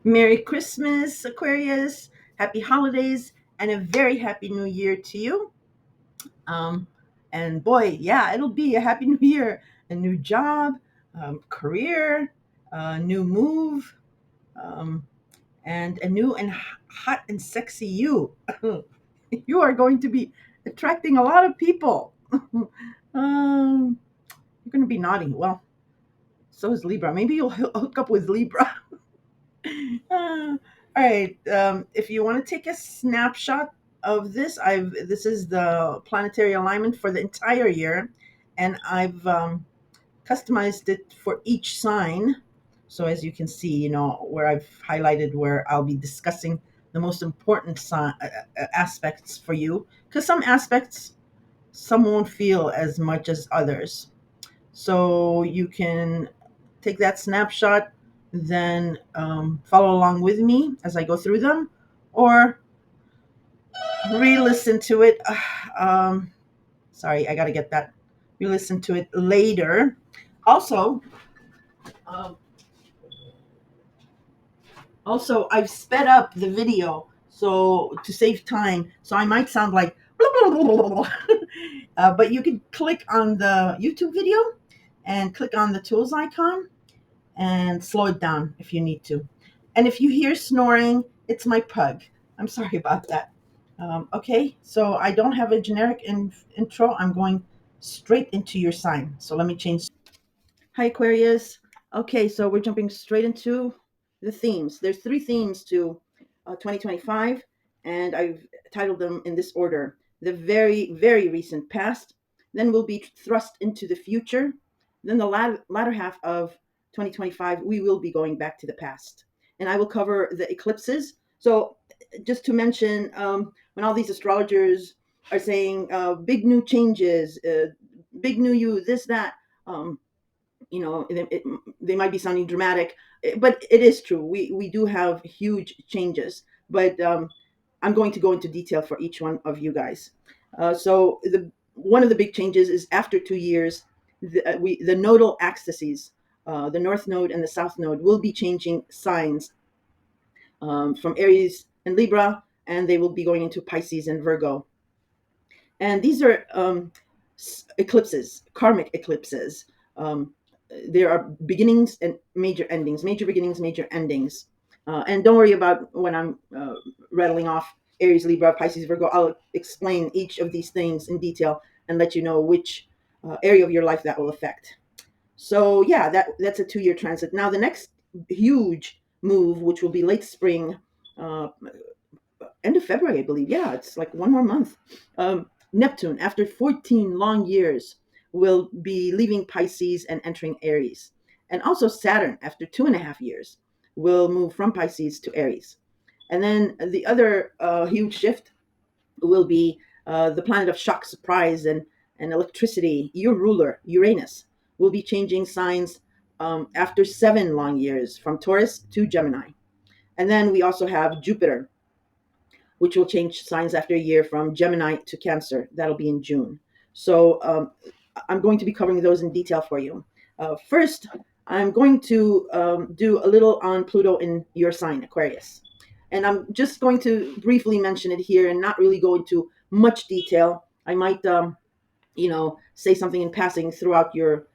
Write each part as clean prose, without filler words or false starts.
Merry Christmas, Aquarius. Happy holidays and a very happy new year to you. Um, and boy, yeah, it'll be a happy new year. A new job, career, new move, um, and a new and hot and sexy you. You are going to be attracting a lot of people. You're going to be naughty. Well, so is Libra. Maybe you'll hook up with Libra. All right. If you want to take a snapshot of this, this is the planetary alignment for the entire year, and I've customized it for each sign. So as you can see, where I've highlighted where I'll be discussing the most important aspects for you, because some aspects some won't feel as much as others. So you can take that snapshot, then follow along with me as I go through them, or re-listen to it. Sorry, I got to get that. Re-listen to it later. Also, um, I've sped up the video so to save time. So I might sound like, but you can click on the YouTube video and click on the tools icon and slow it down if you need to. And if you hear snoring, it's my pug. I'm sorry about that. Okay, so I don't have a generic intro. I'm going straight into your sign. So let me change. Hi, Aquarius. Okay, so we're jumping straight into the themes. There's three themes to 2025, and I've titled them in this order: the very, very recent past, then we'll be thrust into the future, then the latter half of 2025, we will be going back to the past. And I will cover the eclipses. So, just to mention, when all these astrologers are saying big new changes, big new you, this, that, um, they might be sounding dramatic, but it is true. We do have huge changes, but I'm going to go into detail for each one of you guys. So the one of the big changes is after 2 years, the nodal axes, the north node and the south node, will be changing signs from Aries and Libra, and they will be going into Pisces and Virgo. And these are eclipses, karmic eclipses. Um, there are beginnings and major endings, major beginnings, major endings. And don't worry about when I'm rattling off Aries, Libra, Pisces, Virgo. I'll explain each of these things in detail and let you know which area of your life that will affect. So yeah, that's a 2 year transit. Now the next huge move, which will be late spring, uh, end of February, I believe. Yeah, it's like one more month. Neptune, after 14 long years, will be leaving Pisces and entering Aries. And also Saturn, after 2.5 years, will move from Pisces to Aries. And then the other huge shift will be the planet of shock, surprise, and electricity, your ruler, Uranus, will be changing signs after 7 long years from Taurus to Gemini. And then we also have Jupiter, which will change signs after a year from Gemini to Cancer. That'll be in June. So I'm going to be covering those in detail for you. First, I'm going to do a little on Pluto in your sign, Aquarius. And I'm just going to briefly mention it here and not really go into much detail. I might, say something in passing throughout your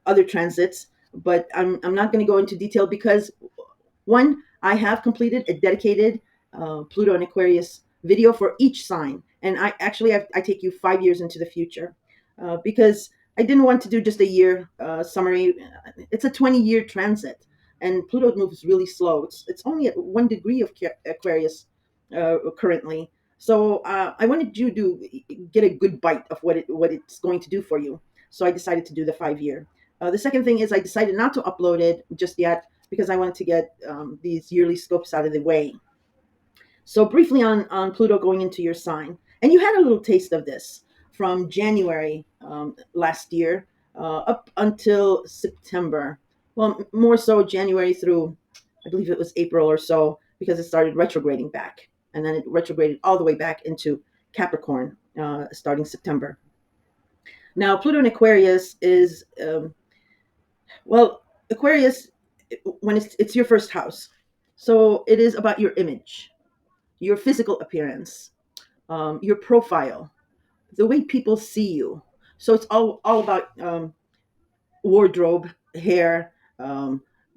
other transits, but I'm not going to go into detail because one, I have completed a dedicated Pluto and Aquarius video for each sign, and I take you 5 years into the future because I didn't want to do just a year summary. It's a 20-year transit, and Pluto moves really slow. It's only at 1 degree of Aquarius currently. So I wanted you to get a good bite of what it's going to do for you. So I decided to do the 5 year. The second thing is I decided not to upload it just yet because I wanted to get these yearly scopes out of the way. So briefly on Pluto going into your sign, and you had a little taste of this from January last year up until September. Well, more so January through, I believe it was April or so, because it started retrograding back, and then it retrograded all the way back into Capricorn starting September. Now, Pluto in Aquarius is well, Aquarius, when it's your first house, So it is about your image, your physical appearance, your profile, the way people see you. So it's all about wardrobe, hair.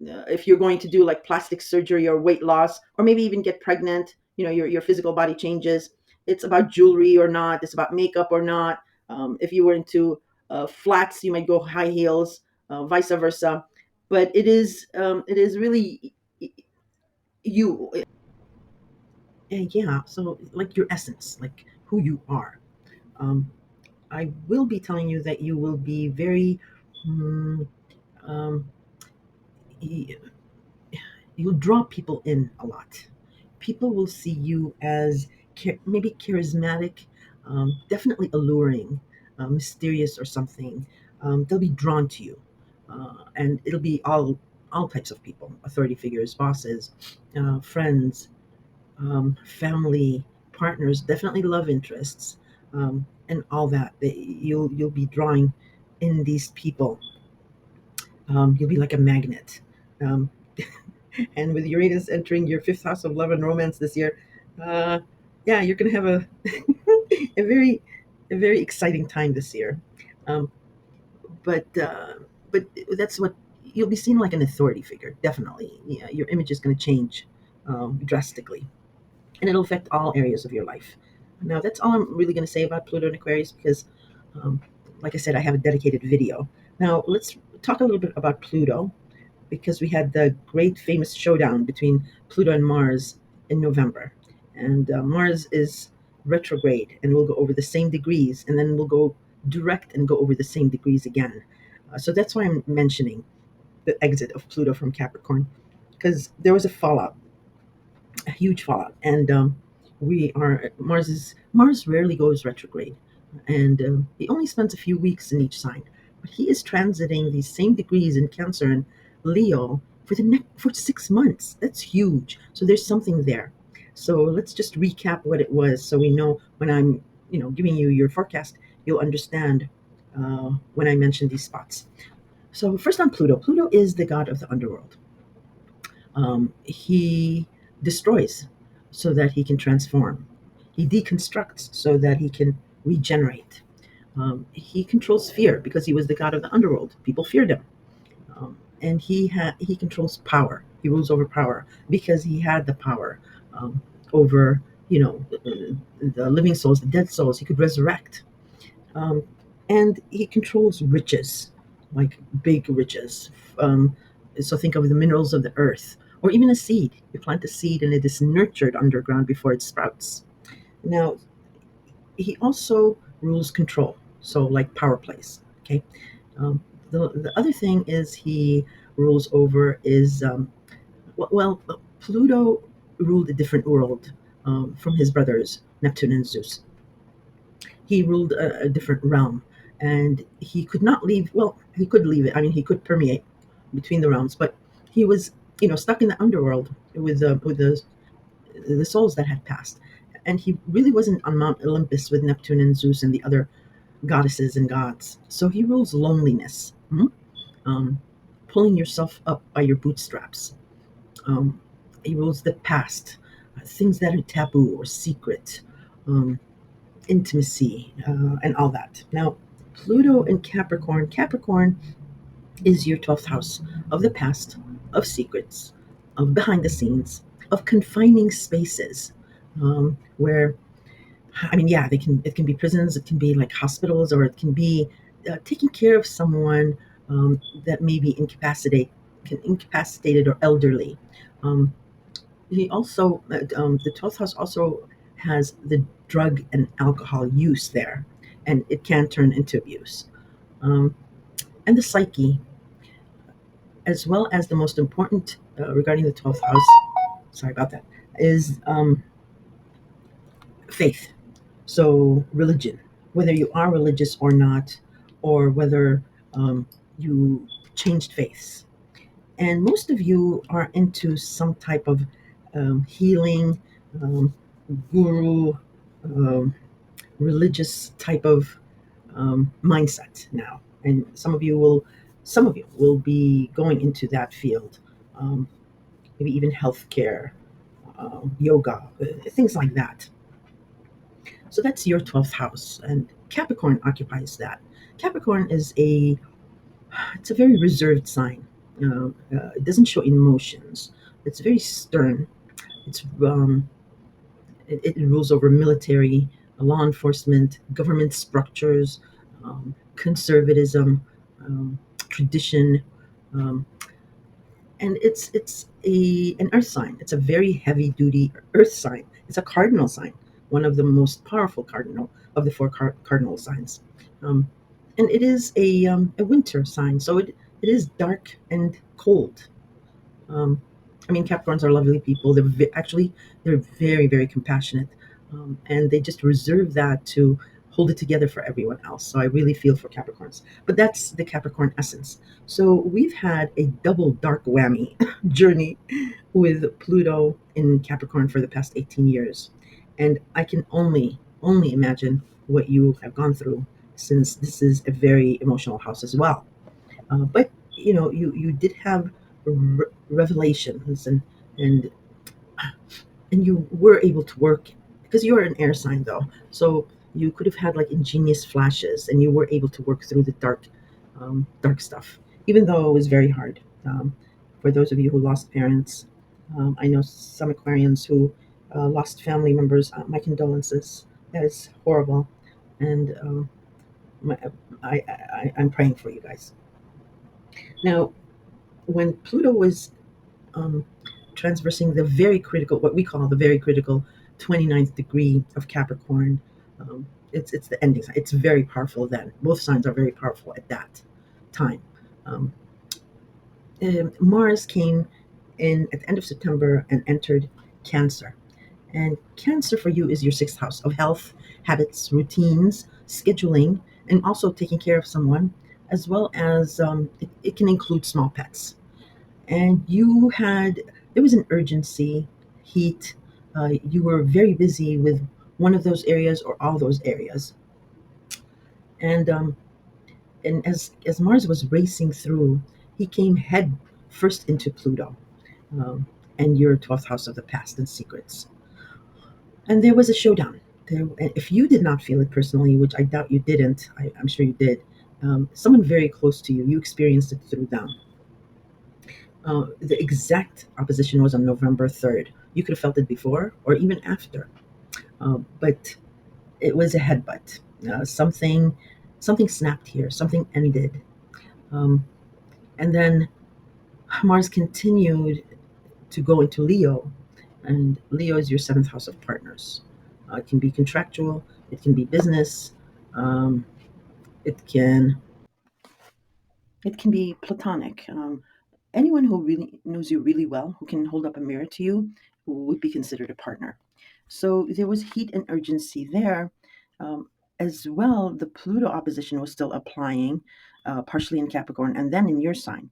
If you're going to do like plastic surgery or weight loss, or maybe even get pregnant, your physical body changes. It's about jewelry or not. It's about makeup or not. If you were into flats, you might go high heels, vice versa. But it is really you. Yeah. So like your essence, like who you are. Um, I will be telling you that you will be very. mm, um, you'll draw people in a lot. People will see you as maybe charismatic, definitely alluring, mysterious, or something. They'll be drawn to you, and it'll be all types of people: authority figures, bosses, friends, family, partners, definitely love interests, and all that. You'll be drawing in these people. You'll be like a magnet. Um, and with Uranus entering your fifth house of love and romance this year, uh, yeah, you're going to have a very a very exciting time this year. Um, but that's what you'll be seen like an authority figure. Definitely, yeah, your image is going to change drastically, and it'll affect all areas of your life. Now, that's all I'm really going to say about Pluto and Aquarius because, um, like I said, I have a dedicated video. Now, let's talk a little bit about Pluto because we had the great famous showdown between Pluto and Mars in November. And Mars is retrograde, and we'll go over the same degrees, and then we'll go direct and go over the same degrees again. So that's why I'm mentioning the exit of Pluto from Capricorn, because there was a fallout, a huge fallout, and we are Mars rarely goes retrograde, and he only spends a few weeks in each sign, but he is transiting these same degrees in Cancer and Leo for 6 months. That's huge. So there's something there. So let's just recap what it was, so we know when I'm giving you your forecast, you'll understand when I mention these spots. So first on Pluto. Pluto is the god of the underworld. He destroys so that he can transform. He deconstructs so that he can regenerate. He controls fear because he was the god of the underworld. People feared him, and he controls power. He rules over power because he had the power over the living souls, the dead souls. He could resurrect, um, and he controls riches, like big riches. Um, so think of the minerals of the earth, or even a seed. You plant a seed and it is nurtured underground before it sprouts. Now, he also rules control, so like power plays. Okay. Um, the other thing is he rules over is well, Pluto ruled a different world from his brothers Neptune and Zeus. He ruled a different realm, and he could not leave. Well, he could leave it. I mean, he could permeate between the realms, but he was, stuck in the underworld with the souls that had passed, and he really wasn't on Mount Olympus with Neptune and Zeus and the other goddesses and gods. So he rules loneliness, um, pulling yourself up by your bootstraps. Um, he rules the past, things that are taboo or secret. Intimacy, and all that. Now, Pluto in Capricorn. Capricorn is your 12th house of the past, of secrets, of behind the scenes, of confining spaces, where, I mean, yeah, it can be prisons, it can be like hospitals, or it can be taking care of someone that may be incapacitated or elderly. Um, he also the 12th house also has the drug and alcohol use there, and it can turn into abuse. um, and the psyche, as well as the most important regarding the 12th house, sorry about that, is faith. So religion, whether you are religious or not, or whether you changed faiths. And most of you are into some type of healing, um, guru, um, religious type of mindset now, and some of you will be going into that field. Um, maybe even healthcare, yoga, things like that. So that's your 12th house, and Capricorn occupies that. Capricorn is it's a very reserved sign. It doesn't show emotions. It's very stern. It rules over military, law enforcement, government structures, conservatism, tradition, um, and it's an earth sign. It's a very heavy duty earth sign. It's a cardinal sign, one of the most powerful cardinal of the four cardinal signs, um, and it is a winter sign. So it is dark and cold. Um, I mean, Capricorns are lovely people. Actually they're very very compassionate, and they just reserve that to hold it together for everyone else. So I really feel for Capricorns. But that's the Capricorn essence. So we've had a double dark whammy journey with Pluto in Capricorn for the past 18 years, and I can only imagine what you have gone through, since this is a very emotional house as well. But you did have revelations, and and you were able to work because you're an air sign though. So you could have had like ingenious flashes, and you were able to work through the dark stuff, even though it was very hard. For those of you who lost parents, I know some Aquarians who lost family members. My condolences. That is horrible, and my, I'm praying for you guys. Now, when Pluto was um, transversing the very critical, what we call the very critical 29th degree of Capricorn. It's the ending sign. It's very powerful then. Both signs are very powerful at that time. Um, Mars came in at the end of September and entered Cancer. And Cancer for you is your sixth house of health, habits, routines, scheduling, and also taking care of someone, as well as it can include small pets. And there was an urgency, heat. You were very busy with one of those areas or all those areas, and as Mars was racing through, he came head first into Pluto, um, and your 12th house of the past and secrets. And there was a showdown. And if you did not feel it personally, which I doubt you didn't, I'm sure you did. Someone very close to you, you experienced it through them. The exact opposition was on November 3rd. You could have felt it before or even after, but it was a headbutt. Something snapped here. Something ended, um, and then Mars continued to go into Leo, and Leo is your seventh house of partners. It can be contractual. It can be business. Um, it can It can be platonic. Anyone who really knows you really well, who can hold up a mirror to you, would be considered a partner. So there was heat and urgency there. Um, as well, the Pluto opposition was still applying, partially in Capricorn and then in your sign.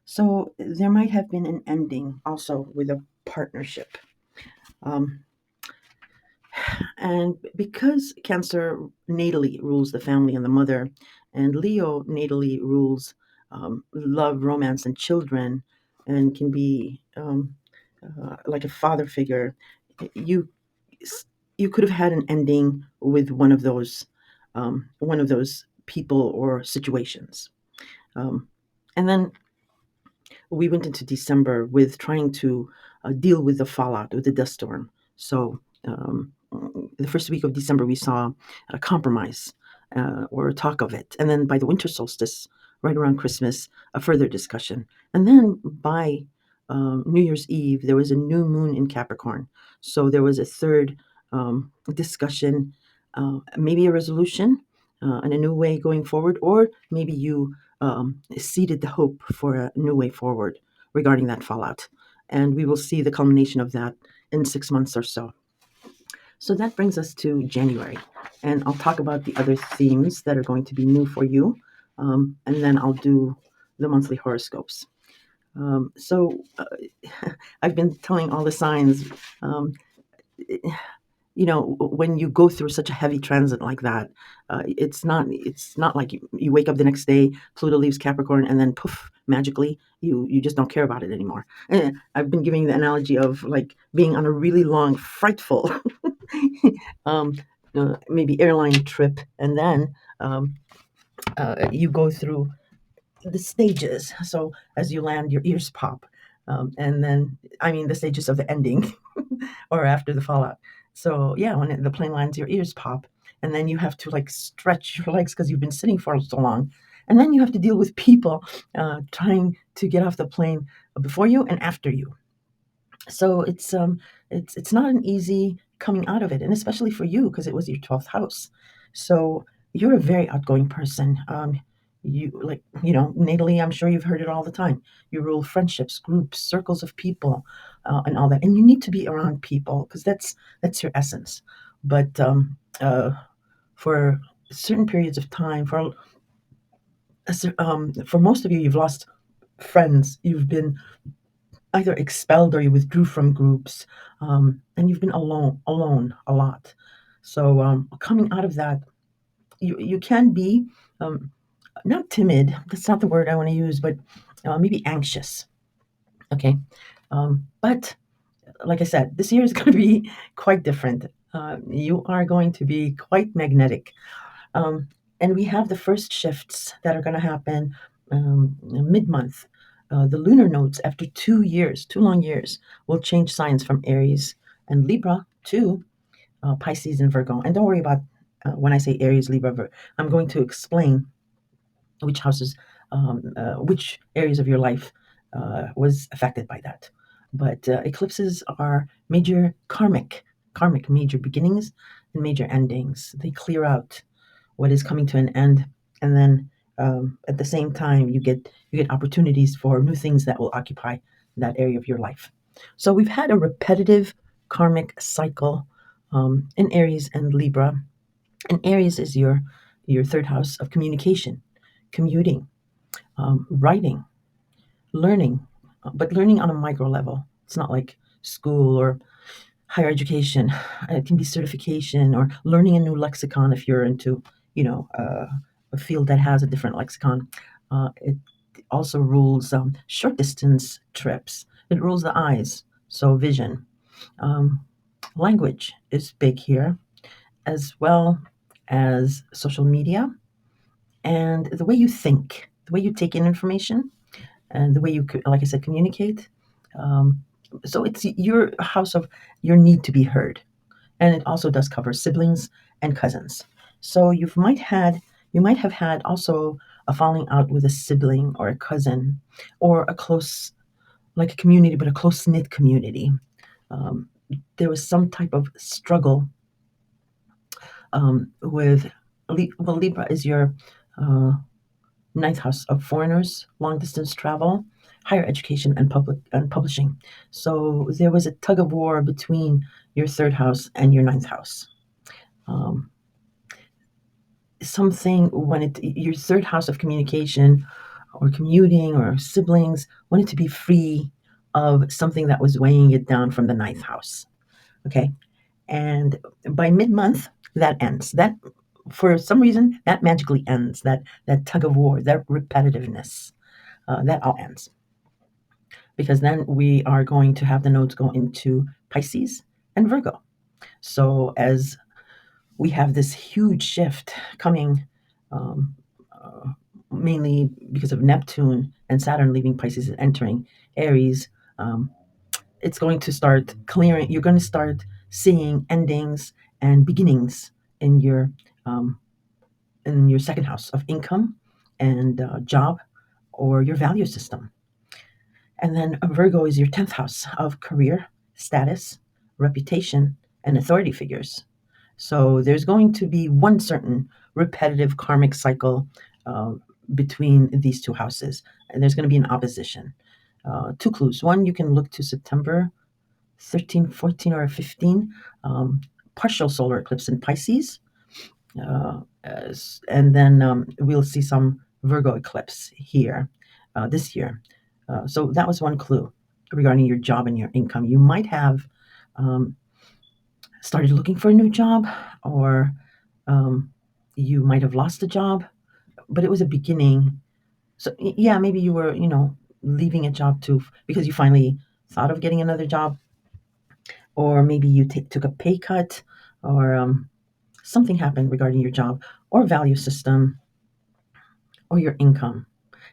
So there might have been an ending also with a partnership. Um, And because Cancer natally rules the family and the mother, and Leo natally rules love, romance, and children, and can be like a father figure, you you could have had an ending with one of those people or situations. Um, and then we went into December with trying to deal with the fallout of the dust storm. So the first week of December, we saw a compromise or talk of it. And then by the winter solstice, right around Christmas, a further discussion. And then by New Year's Eve, there was a new moon in Capricorn. So there was a third discussion, maybe a resolution and a new way going forward, or maybe you seeded the hope for a new way forward regarding that fallout. And we will see the culmination of that in 6 months or so. So that brings us to January. And I'll talk about the other themes that are going to be new for you. And then I'll do the monthly horoscopes. So I've been telling all the signs, um, when you go through such a heavy transit like that, it's not like you wake up the next day, Pluto leaves Capricorn, and then poof, magically you just don't care about it anymore. I've been giving the analogy of like being on a really long, frightful um, maybe airline trip, and then you go through the stages. So as you land, your ears pop, and then I mean the stages of the ending, or after the fallout. So yeah, when the plane lands, your ears pop, and then you have to like stretch your legs because you've been sitting for so long, and then you have to deal with people trying to get off the plane before you and after you. So it's not an easy coming out of it, and especially for you because it was your 12th house. So you're a very outgoing person. You like natally, I'm sure you've heard it all the time. You rule friendships, groups, circles of people, and all that. And you need to be around people because that's your essence. But for certain periods of time, for most of you, you've lost friends. You've been either expelled or you withdrew from groups, and you've been alone a lot. So coming out of that, you can be not timid. That's not the word I want to use, but maybe anxious. Okay, but like I said, this year is going to be quite different. You are going to be quite magnetic. Um, and we have the first shifts that are going to happen mid month. The lunar nodes, after 2 years, 2 long years, will change signs from Aries and Libra to Pisces and Virgo. And don't worry about when I say Aries, Libra, Virgo. I'm going to explain which houses, which areas of your life was affected by that. But eclipses are major karmic major beginnings and major endings. They clear out what is coming to an end, and then at the same time you get opportunities for new things that will occupy that area of your life. So we've had a repetitive karmic cycle in Aries and Libra, and Aries is your third house of communication, commuting, writing, learning, but learning on a micro level. It's not like school or higher education. It can be certification or learning a new lexicon if you're into, a field that has a different lexicon. It also rules short distance trips. It rules the eyes, so vision. Um, Language is big here, as well as social media and the way you think, the way you take in information, and the way you, like I said, communicate. Um, so it's your house of your need to be heard, and it also does cover siblings and cousins. So you might have had also a falling out with a sibling or a cousin, or a close, like a community, but a close knit community. Um, there was some type of struggle with. Well, Libra is your uh, ninth house of foreigners, long distance travel, higher education, and publishing. So there was a tug of war between your third house and your ninth house. Um, Something when your third house of communication or commuting or siblings wanted to be free of something that was weighing it down from the ninth house. Okay, and by mid-month that ends. That for some reason that magically ends. That tug of war, that repetitiveness, that all ends, because then we are going to have the nodes go into Pisces and Virgo. So as we have this huge shift coming, um, uh, mainly because of Neptune and Saturn leaving Pisces and entering Aries. Um, it's going to start clearing. You're going to start seeing endings and beginnings in your um, second house of income and job, or your value system. And then Virgo is your 10th house of career, status, reputation, and authority figures. So there's going to be one certain repetitive karmic cycle uh, between these two houses, and there's going to be an opposition. Two clues. One, you can look to September 13, 14, or 15, partial solar eclipse in Pisces. And then we'll see some Virgo eclipse here this year. So that was one clue regarding your job and your income. You might have um, started looking for a new job, or um, you might have lost a job, but it was a beginning. So yeah, maybe you were, leaving a job too because you finally thought of getting another job, or maybe you took a pay cut, or something happened regarding your job or value system or your income,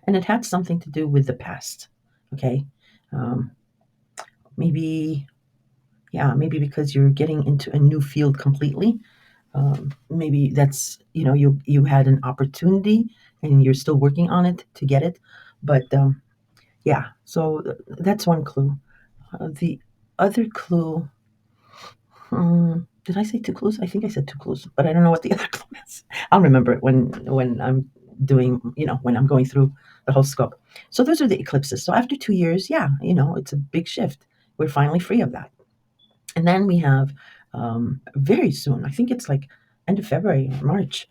and it had something to do with the past. Okay, um, maybe yeah, maybe because you're getting into a new field completely. Maybe that's you had an opportunity and you're still working on it to get it, but yeah. So that's one clue. The other clue. Did I say two clues? I think I said two clues, but I don't know what the other clue is. I'll remember it when I'm doing, when I'm going through the whole scope. So those are the eclipses. So after 2 years, yeah, it's a big shift. We're finally free of that. And then we have very soon, I think it's like end of February, March,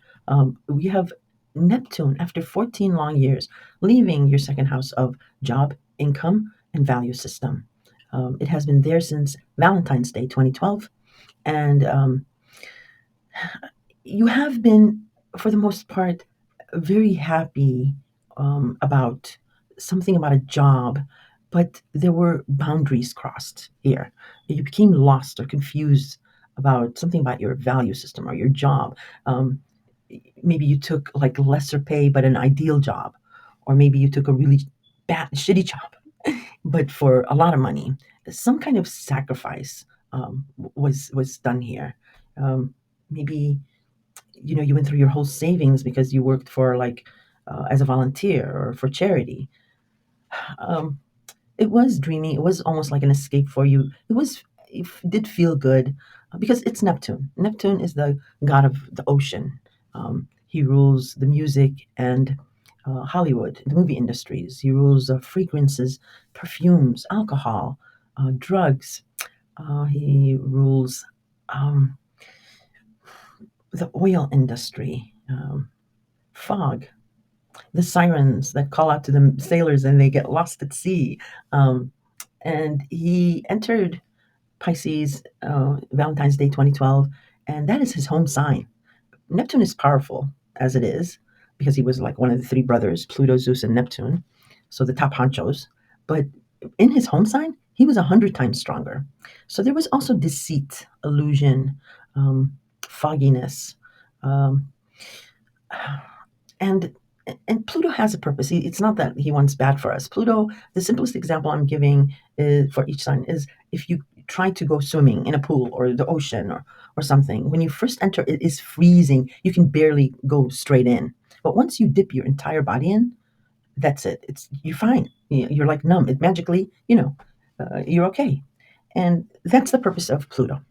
we have Neptune after 14 long years, leaving your second house of job, income, and value system. It has been there since Valentine's Day 2012. And you have been, for the most part, very happy about something about a job, but there were boundaries crossed here. You became lost or confused about something about your value system or your job. Um, Maybe you took like lesser pay but an ideal job, or maybe you took a really bad, shitty job, but for a lot of money. Some kind of sacrifice was done here. Maybe you went through your whole savings because you worked for like as a volunteer or for charity. um, it was dreamy. It was almost like an escape for you. It did feel good because it's Neptune. Neptune is the god of the ocean. He rules the music and Hollywood, the movie industries. He rules fragrances, perfumes, alcohol, drugs. He rules um, the oil industry, fog, the sirens that call out to the sailors and they get lost at sea. Um, and he entered Pisces Valentine's Day 2012, and that is his home sign. Neptune is powerful as it is because he was like one of the three brothers, Pluto, Zeus, and Neptune, so the top honchos. But in his home sign, he was 100 times stronger. So there was also deceit, illusion, fogginess, um, and and Pluto has a purpose. It's not that he wants bad for us. Pluto, the simplest example I'm giving for each sign is if you try to go swimming in a pool or the ocean or something, when you first enter, it is freezing. You can barely go straight in. But once you dip your entire body in, that's it. You're fine. You're like numb. It magically, you're okay. And that's the purpose of Pluto.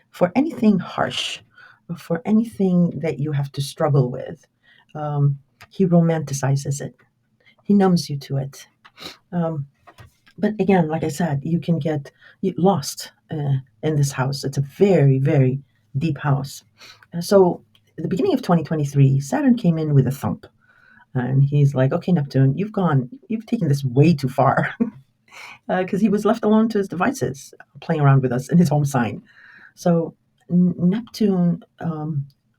For anything harsh, for anything that you have to struggle with, um, he romanticizes it. He numbs you to it. Um, but again, like I said, you can get lost in this house. It's a very, very deep house. So, at the beginning of 2023, Saturn came in with a thump. And he's like, okay, Neptune, you've taken this way too far. Because he was left alone to his devices, playing around with us in his home sign. So Neptune,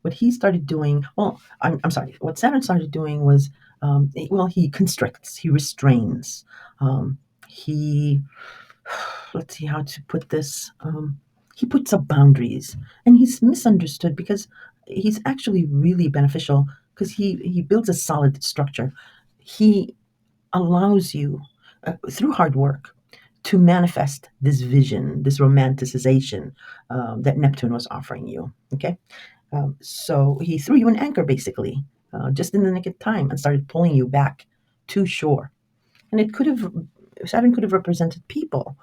what he started doing, well, I'm sorry, what Saturn started doing was, well, he constricts, he restrains, he, let's see how to put this, he puts up boundaries, and he's misunderstood because he's actually really beneficial because he builds a solid structure. He allows you, through hard work, to manifest this vision, this romanticization that Neptune was offering you. Okay, so he threw you an anchor basically, just in the nick of time, and started pulling you back to shore. And Saturn could have represented people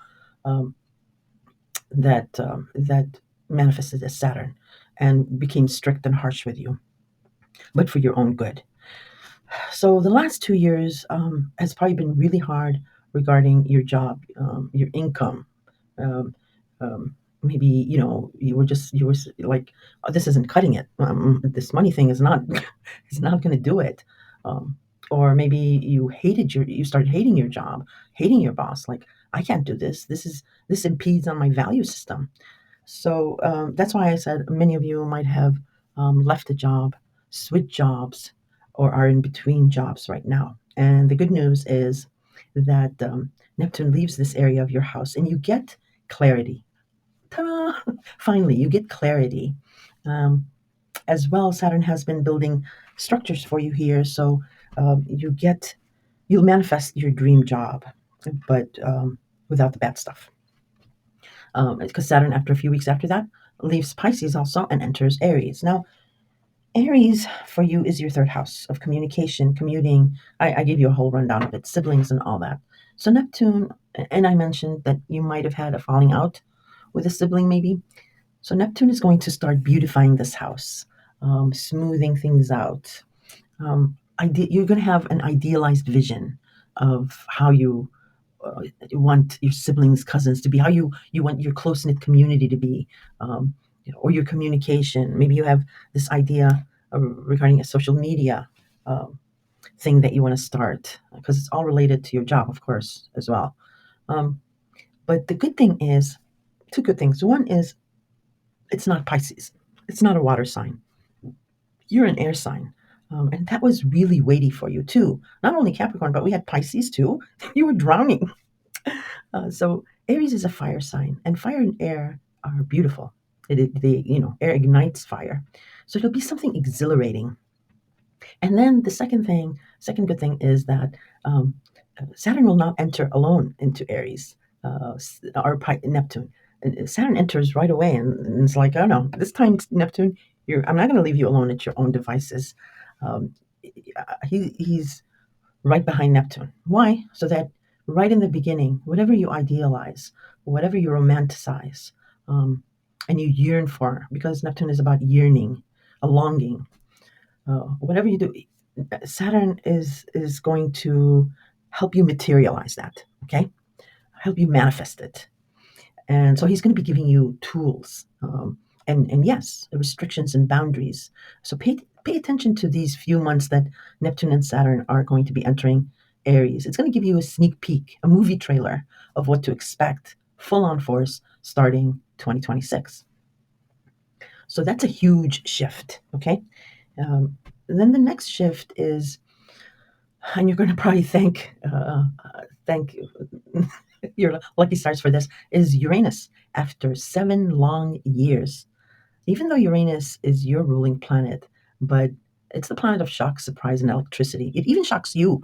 um, that manifested as Saturn and became strict and harsh with you, but for your own good. So the last 2 years has probably been really hard regarding your job, your income. Um, Maybe you were like, oh, this isn't cutting it. This money thing is not is not going to do it. Um, or maybe you started hating your job, hating your boss. Like, I can't do this. This impedes on my value system. So that's why I said many of you might have left a job, switched jobs, or are in between jobs right now. And the good news is that Neptune leaves this area of your house and you get clarity. Ta-da! Finally, you get clarity. Um, as well, Saturn has been building structures for you here, so you'll manifest your dream job, but without the bad stuff. Because Saturn, after a few weeks after that, leaves Pisces also and enters Aries. Now, Aries for you is your third house of communication, commuting. I gave you a whole rundown of it, siblings and all that. So Neptune, and I mentioned that you might have had a falling out with a sibling, maybe. So Neptune is going to start beautifying this house, smoothing things out. You're going to have an idealized vision of how you want your siblings, cousins to be, how you want your close knit community to be, or your communication. Maybe you have this idea regarding a social media um, thing that you want to start because it's all related to your job, of course, as well. Um, but the good thing is two good things. One is it's not Pisces, it's not a water sign. You're an air sign. And that was really weighty for you too. Not only Capricorn, but we had Pisces too. You were drowning. So Aries is a fire sign, and fire and air are beautiful. Air ignites fire, so it'll be something exhilarating. And then the second good thing is that Saturn will not enter alone into Aries or Neptune. And Saturn enters right away, and it's like, oh no, this time Neptune, I'm not going to leave you alone at your own devices. Um, he's right behind Neptune. Why? So that right in the beginning, whatever you idealize, whatever you romanticize, um, and you yearn for, because Neptune is about yearning, a longing. Whatever you do, Saturn is going to help you materialize that. Okay, help you manifest it. And so he's going to be giving you tools, and yes, restrictions and boundaries. So pay attention to these few months that Neptune and Saturn are going to be entering Aries. It's going to give you a sneak peek, a movie trailer of what to expect, full on force starting 2026. So that's a huge shift. Okay, then the next shift is, and you're going to probably thank your lucky stars for this, is Uranus. After 7 long years, even though Uranus is your ruling planet, but it's the planet of shock, surprise, and electricity. It even shocks you,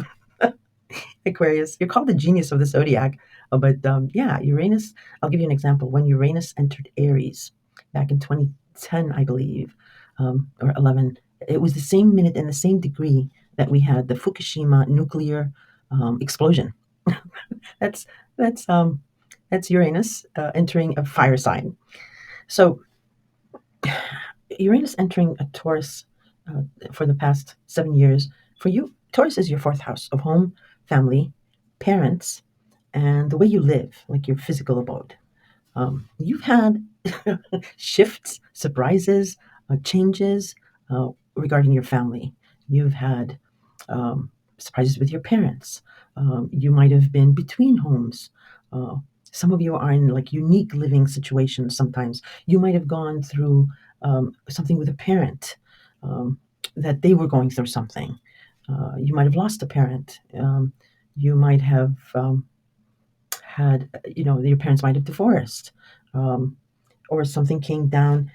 Aquarius. You're called the genius of the zodiac. But yeah, Uranus, I'll give you an example. When Uranus entered Aries back in 2010, I believe, or 11, it was the same minute and the same degree that we had the Fukushima nuclear explosion. That's that's um, that's Uranus entering a fire sign. So Uranus entering a Taurus for the past 7 years. For you, Taurus is your fourth house of home, family, parents, and the way you live, like your physical abode. You've had shifts, surprises, changes regarding your family. You've had surprises with your parents. You might have been between homes. Uh, some of you are in like unique living situations sometimes. You might have gone through something with a parent, that they were going through something. You might have lost a parent. You might have had, your parents might have divorced, um, or something came down.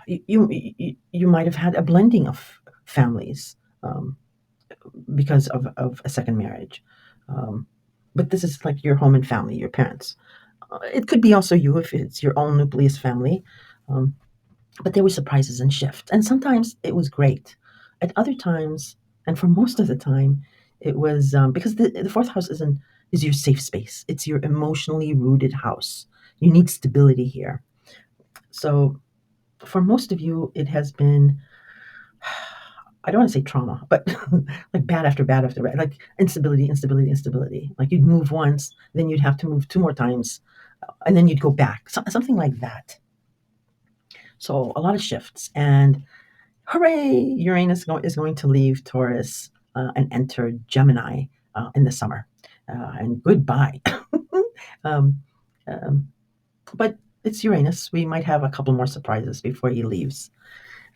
You might have had a blending of families, because of a second marriage. Um, but this is like your home and family, your parents. It could be also you if it's your own nucleus family. Um, but there were surprises and shifts. And sometimes it was great. At other times, and for most of the time, it was because the fourth house is your safe space. It's your emotionally rooted house. You need stability here. So for most of you, it has been, I don't want to say trauma, but like bad after bad after bad, like instability, instability, instability. Like you'd move once, then you'd have to move two more times, and then you'd go back. Something like that. So a lot of shifts. And hooray, Uranus is going to leave Taurus and enter Gemini in the summer. And goodbye. um, um, but it's Uranus. We might have a couple more surprises before he leaves.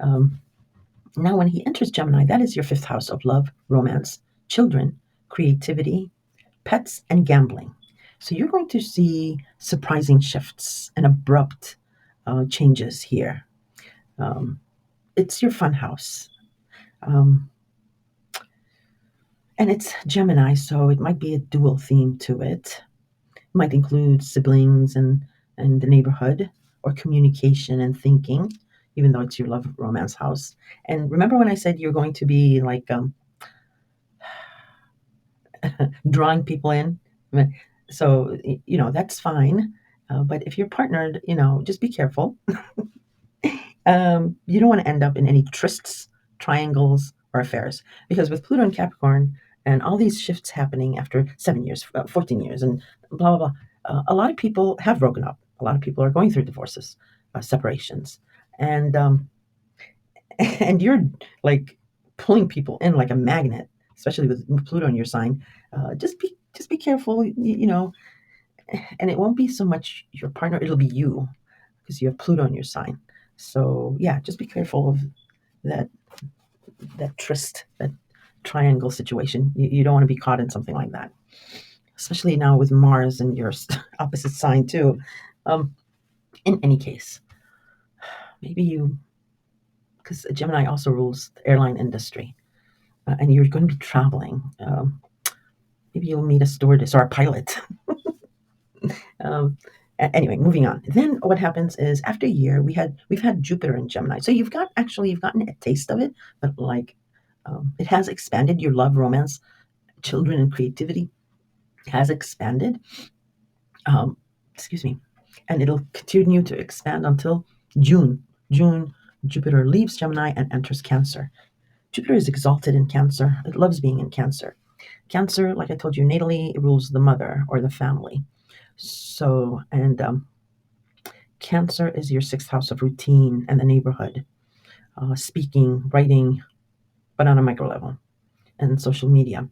Um, Now, when he enters Gemini, that is your fifth house of love, romance, children, creativity, pets, and gambling. So you're going to see surprising shifts and abrupt changes here. Um, it's your fun house. Um, and it's Gemini, so it might be a dual theme to it. It might include siblings and the neighborhood, or communication and thinking, even though it's your love romance house. And remember when I said you're going to be like drawing people in? So, that's fine. But if you're partnered, just be careful. You don't want to end up in any trysts, triangles, or affairs. Because with Pluto and Capricorn and all these shifts happening after 7 years, 14 years, and blah, blah, blah, a lot of people have broken up. A lot of people are going through divorces, separations. And, and you're like pulling people in like a magnet, especially with Pluto in your sign. Just be careful, and it won't be so much your partner, it'll be you because you have Pluto in your sign. So yeah, just be careful of that that tryst, that triangle situation. You don't want to be caught in something like that, especially now with Mars in your opposite sign too. Um, in any case, maybe because Gemini also rules the airline industry, and you're going to be traveling. Maybe you'll meet a stewardess or a pilot. Um, anyway, moving on. Then what happens is after a year, we've had Jupiter in Gemini. So you've gotten a taste of it, but like it has expanded. Your love, romance, children, and creativity has expanded. Um, excuse me, and it'll continue to expand until June. June, Jupiter leaves Gemini and enters Cancer. Jupiter is exalted in Cancer. It loves being in Cancer. Cancer, like I told you, natally it rules the mother or the family. So, and Cancer is your sixth house of routine and the neighborhood, speaking, writing, but on a micro level, and social media.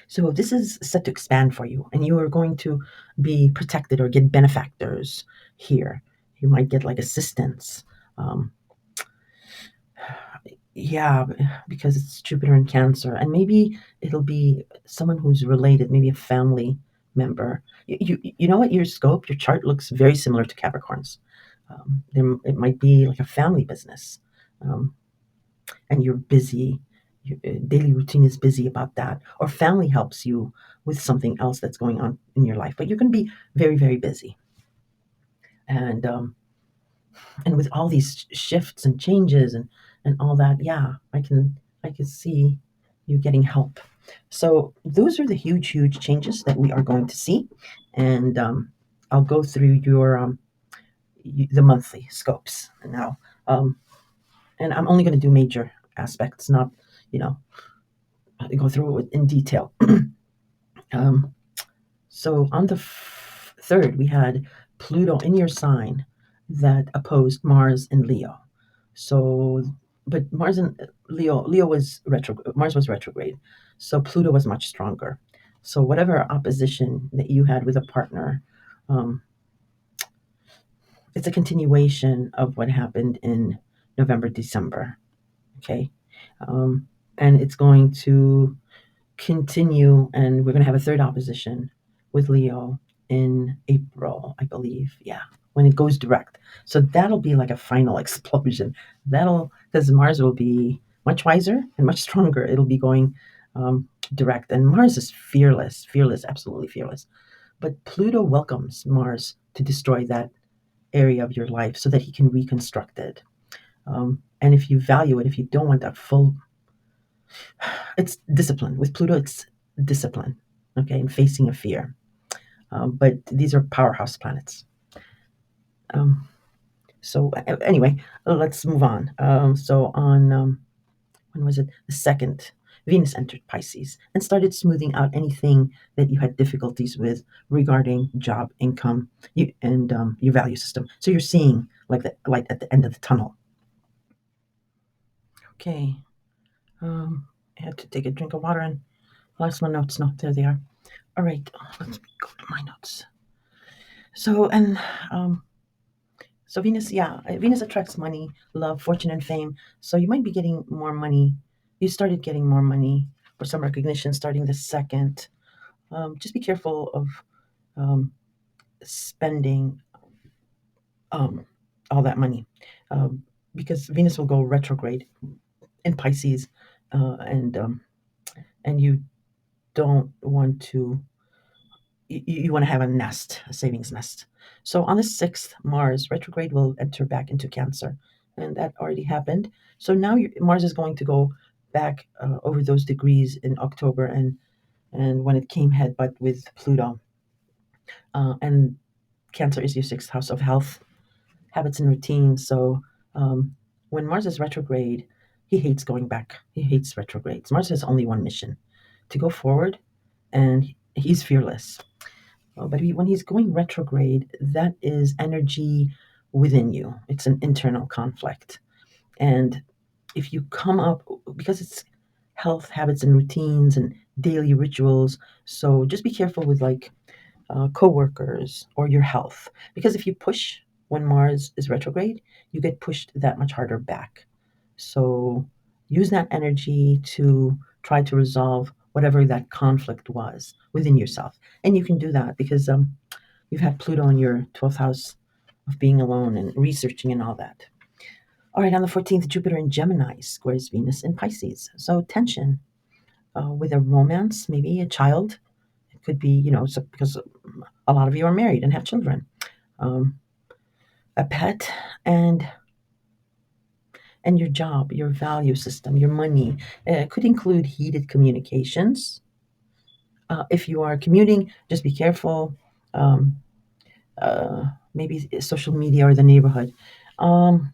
So this is set to expand for you, and you are going to be protected or get benefactors here. You might get like assistance. Um, yeah, because it's Jupiter in Cancer, and maybe it'll be someone who's related, maybe a family member. You know what? Your scope, your chart looks very similar to Capricorn's. It might be like a family business, um, and you're busy. Your daily routine is busy about that, or family helps you with something else that's going on in your life. But you're going to be very, very busy, and with all these shifts and changes and all that, yeah, I can see you getting help. So those are the huge changes that we are going to see, and I'll go through your the monthly scopes now. Um, and I'm only going to do major aspects, not you know go through it in detail. um, so on the third, we had Pluto in your sign that opposed Mars in Leo. So, but Mars and Leo was retrograde. Mars was retrograde, so Pluto was much stronger. So whatever opposition that you had with a partner, um, it's a continuation of what happened in November, December. Okay, um, and it's going to continue, and we're going to have a third opposition with Leo in April, I believe. Yeah, when it goes direct. So that'll be like a final explosion. That'll, because Mars will be much wiser and much stronger. It'll be going direct. And Mars is fearless, fearless, absolutely fearless. But Pluto welcomes Mars to destroy that area of your life so that he can reconstruct it. And if you value it, if you don't want that full, it's discipline. With Pluto, it's discipline, okay, and facing a fear. But these are powerhouse planets. Um, so anyway, let's move on. So on when was it? The second, Venus entered Pisces and started smoothing out anything that you had difficulties with regarding job, income, and your value system. So you're seeing like the light at the end of the tunnel. Okay. I had to take a drink of water and lost my notes. No, there they are. All right, let's go to my notes. So, and So Venus, yeah, Venus attracts money, love, fortune, and fame. So you might be getting more money. You started getting more money or some recognition starting the second. Just be careful of um, spending um, all that money, um, because Venus will go retrograde in Pisces, and you don't want to. You want to have a nest, a savings nest. So on the 6th, Mars retrograde will enter back into Cancer, and that already happened. So now Mars is going to go back over those degrees in October, and when it came head butt with Pluto, and Cancer is your sixth house of health, habits, and routines. So um, when Mars is retrograde, he hates going back. He hates retrogrades. Mars has only one mission: to go forward, and he's fearless. But when he's going retrograde, that is energy within you. It's an internal conflict. And if you come up, because it's health, habits, and routines and daily rituals, so just be careful with like coworkers or your health. Because if you push when Mars is retrograde, you get pushed that much harder back. So use that energy to try to resolve whatever that conflict was within yourself. And you can do that because you've had Pluto in your 12th house of being alone and researching and all that. All right, on the 14th, Jupiter in Gemini squares Venus in Pisces. So tension with a romance, maybe a child. It could be, so because a lot of you are married and have children. Um, a pet, and your job, your value system, your money. It could include heated communications. If you are commuting, just be careful. Um, Maybe social media or the neighborhood. Um,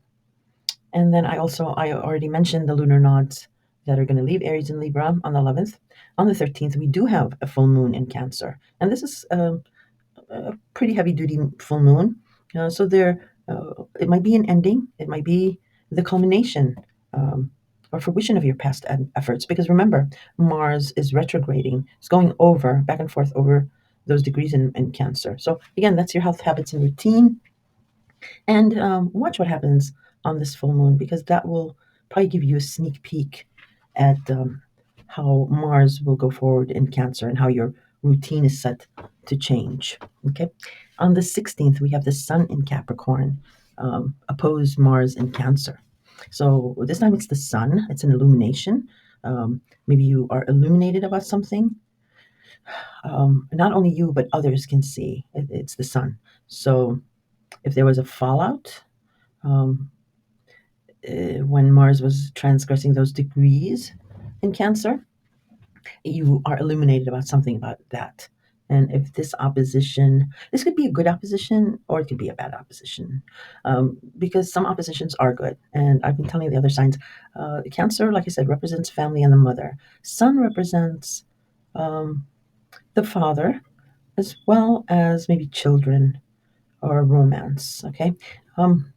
and then I already mentioned the lunar nodes that are going to leave Aries and Libra on the 11th. On the 13th, we do have a full moon in Cancer, and this is a pretty heavy duty full moon. So it might be an ending, it might be the culmination um, or fruition of your past efforts. Because remember, Mars is retrograding, it's going over, back and forth over those degrees in Cancer. So again, that's your health, habits, and routine. And watch what happens on this full moon, because that will probably give you a sneak peek at how Mars will go forward in Cancer and how your routine is set to change. Okay. On the 16th, we have the Sun in Capricorn oppose Mars in Cancer. So this time it's the Sun, it's an illumination. Maybe you are illuminated about something. Not only you, but others can see. It's the Sun. So if there was a fallout, um, when Mars was transgressing those degrees in Cancer, you are illuminated about something about that. And if this could be a good opposition or it could be a bad opposition, because some oppositions are good. And I've been telling the other signs, Cancer, like I said, represents family and the mother. Sun represents um, the father, as well as maybe children or romance. Okay. Um,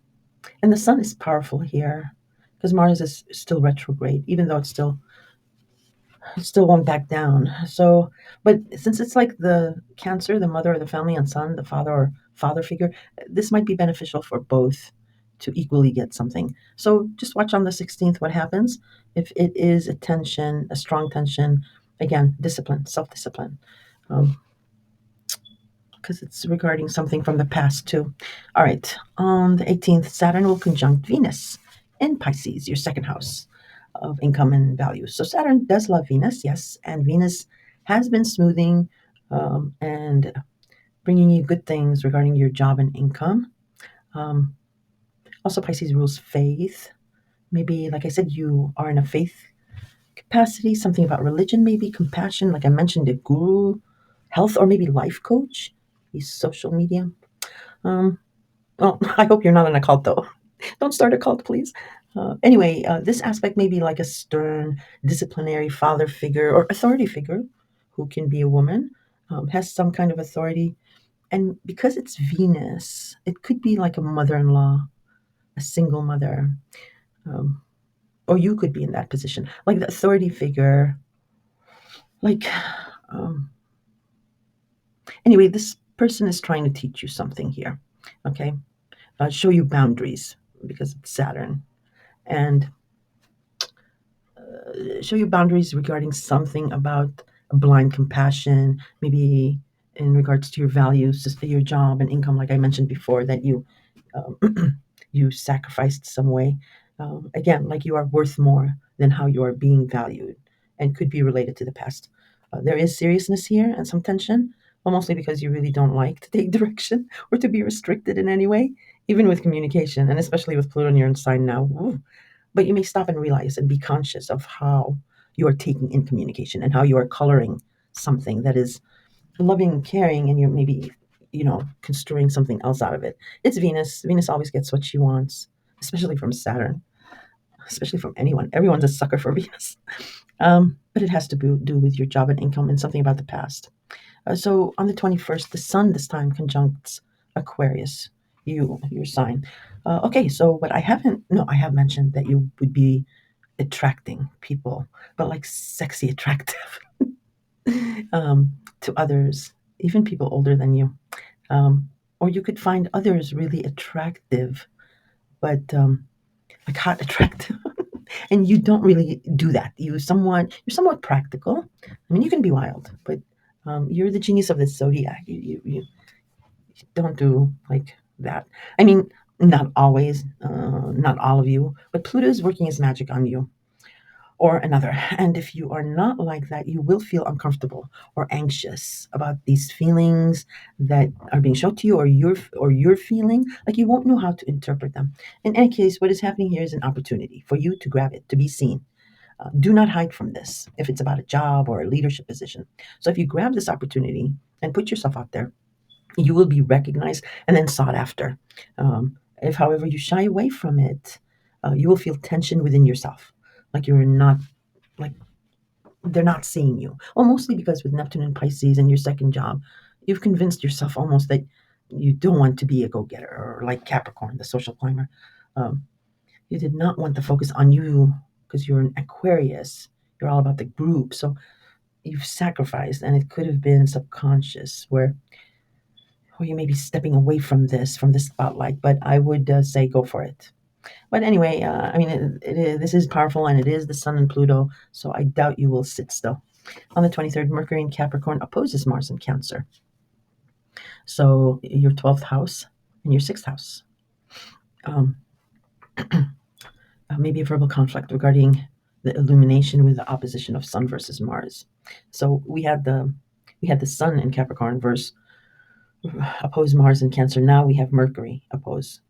and the Sun is powerful here because Mars is still retrograde, even though it still won't back down. So, but since it's like the Cancer, the mother of the family, and Sun, the father or father figure, this might be beneficial for both to equally get something. So just watch on the 16th what happens. If it is a tension, a strong tension, again, discipline, self discipline. Um, because it's regarding something from the past too. All right, on the 18th, Saturn will conjunct Venus in Pisces, your second house of income and values. So Saturn does love Venus, yes, and Venus has been smoothing and bringing you good things regarding your job and income. Um, Also, Pisces rules faith. Maybe, like I said, you are in a faith capacity, something about religion, maybe compassion, like I mentioned, a guru, health, or maybe life coach, maybe social media. Um, well, I hope you're not in a cult, though. Don't start a cult, please. Anyway, this aspect may be like a stern, disciplinary father figure or authority figure who can be a woman, has some kind of authority. And because it's Venus, it could be like a mother in law, a single mother, um, or you could be in that position, like the authority figure. Like, um, anyway, this person is trying to teach you something here. Okay. show you boundaries because it's Saturn, and show you boundaries regarding something about blind compassion, maybe in regards to your values, just your job and income, like I mentioned before, that you sacrificed some way. Again, like you are worth more than how you are being valued, and could be related to the past. There is seriousness here and some tension, but mostly because you really don't like to take direction or to be restricted in any way, even with communication, and especially with Pluto in your own sign now. Ooh. But you may stop and realize and be conscious of how you are taking in communication and how you are coloring something that is loving and caring, and you're maybe, construing something else out of it. It's Venus. Venus always gets what she wants, especially from Saturn, especially from anyone. Everyone's a sucker for Venus. But it has to do with your job and income and something about the past. So on the 21st, the sun this time conjuncts Aquarius, your sign. Okay, so what I haven't, no, I have mentioned that you would be attracting people, but like sexy attractive to others, even people older than you. Or you could find others really attractive, but like hot attractive. And you don't really do that. You're somewhat practical. I mean, you can be wild, but you're the genius of the zodiac. You don't do like that. I mean, not always, not all of you, but Pluto is working his magic on you or another. And if you are not like that, you will feel uncomfortable or anxious about these feelings that are being shown to you, or you're feeling like you won't know how to interpret them. In any case, what is happening here is an opportunity for you to grab it, to be seen. Do not hide from this if it's about a job or a leadership position. So if you grab this opportunity and put yourself out there, you will be recognized and then sought after. If, however, you shy away from it, you will feel tension within yourself, like you're not, like they're not seeing you. Well, mostly because with Neptune and Pisces and your second job, you've convinced yourself almost that you don't want to be a go-getter, or like Capricorn, the social climber. Um, you did not want the focus on you because you're an Aquarius. You're all about the group. So you've sacrificed, and it could have been subconscious where you may be stepping away from this spotlight. But I would say go for it. But anyway, I mean, this is powerful, and it is the Sun and Pluto, so I doubt you will sit still. On the 23rd, Mercury in Capricorn opposes Mars in Cancer. So your 12th house and your 6th house. Um, Maybe a verbal conflict regarding the illumination with the opposition of Sun versus Mars. So we had the Sun in Capricorn versus oppose Mars in Cancer. Now we have Mercury oppose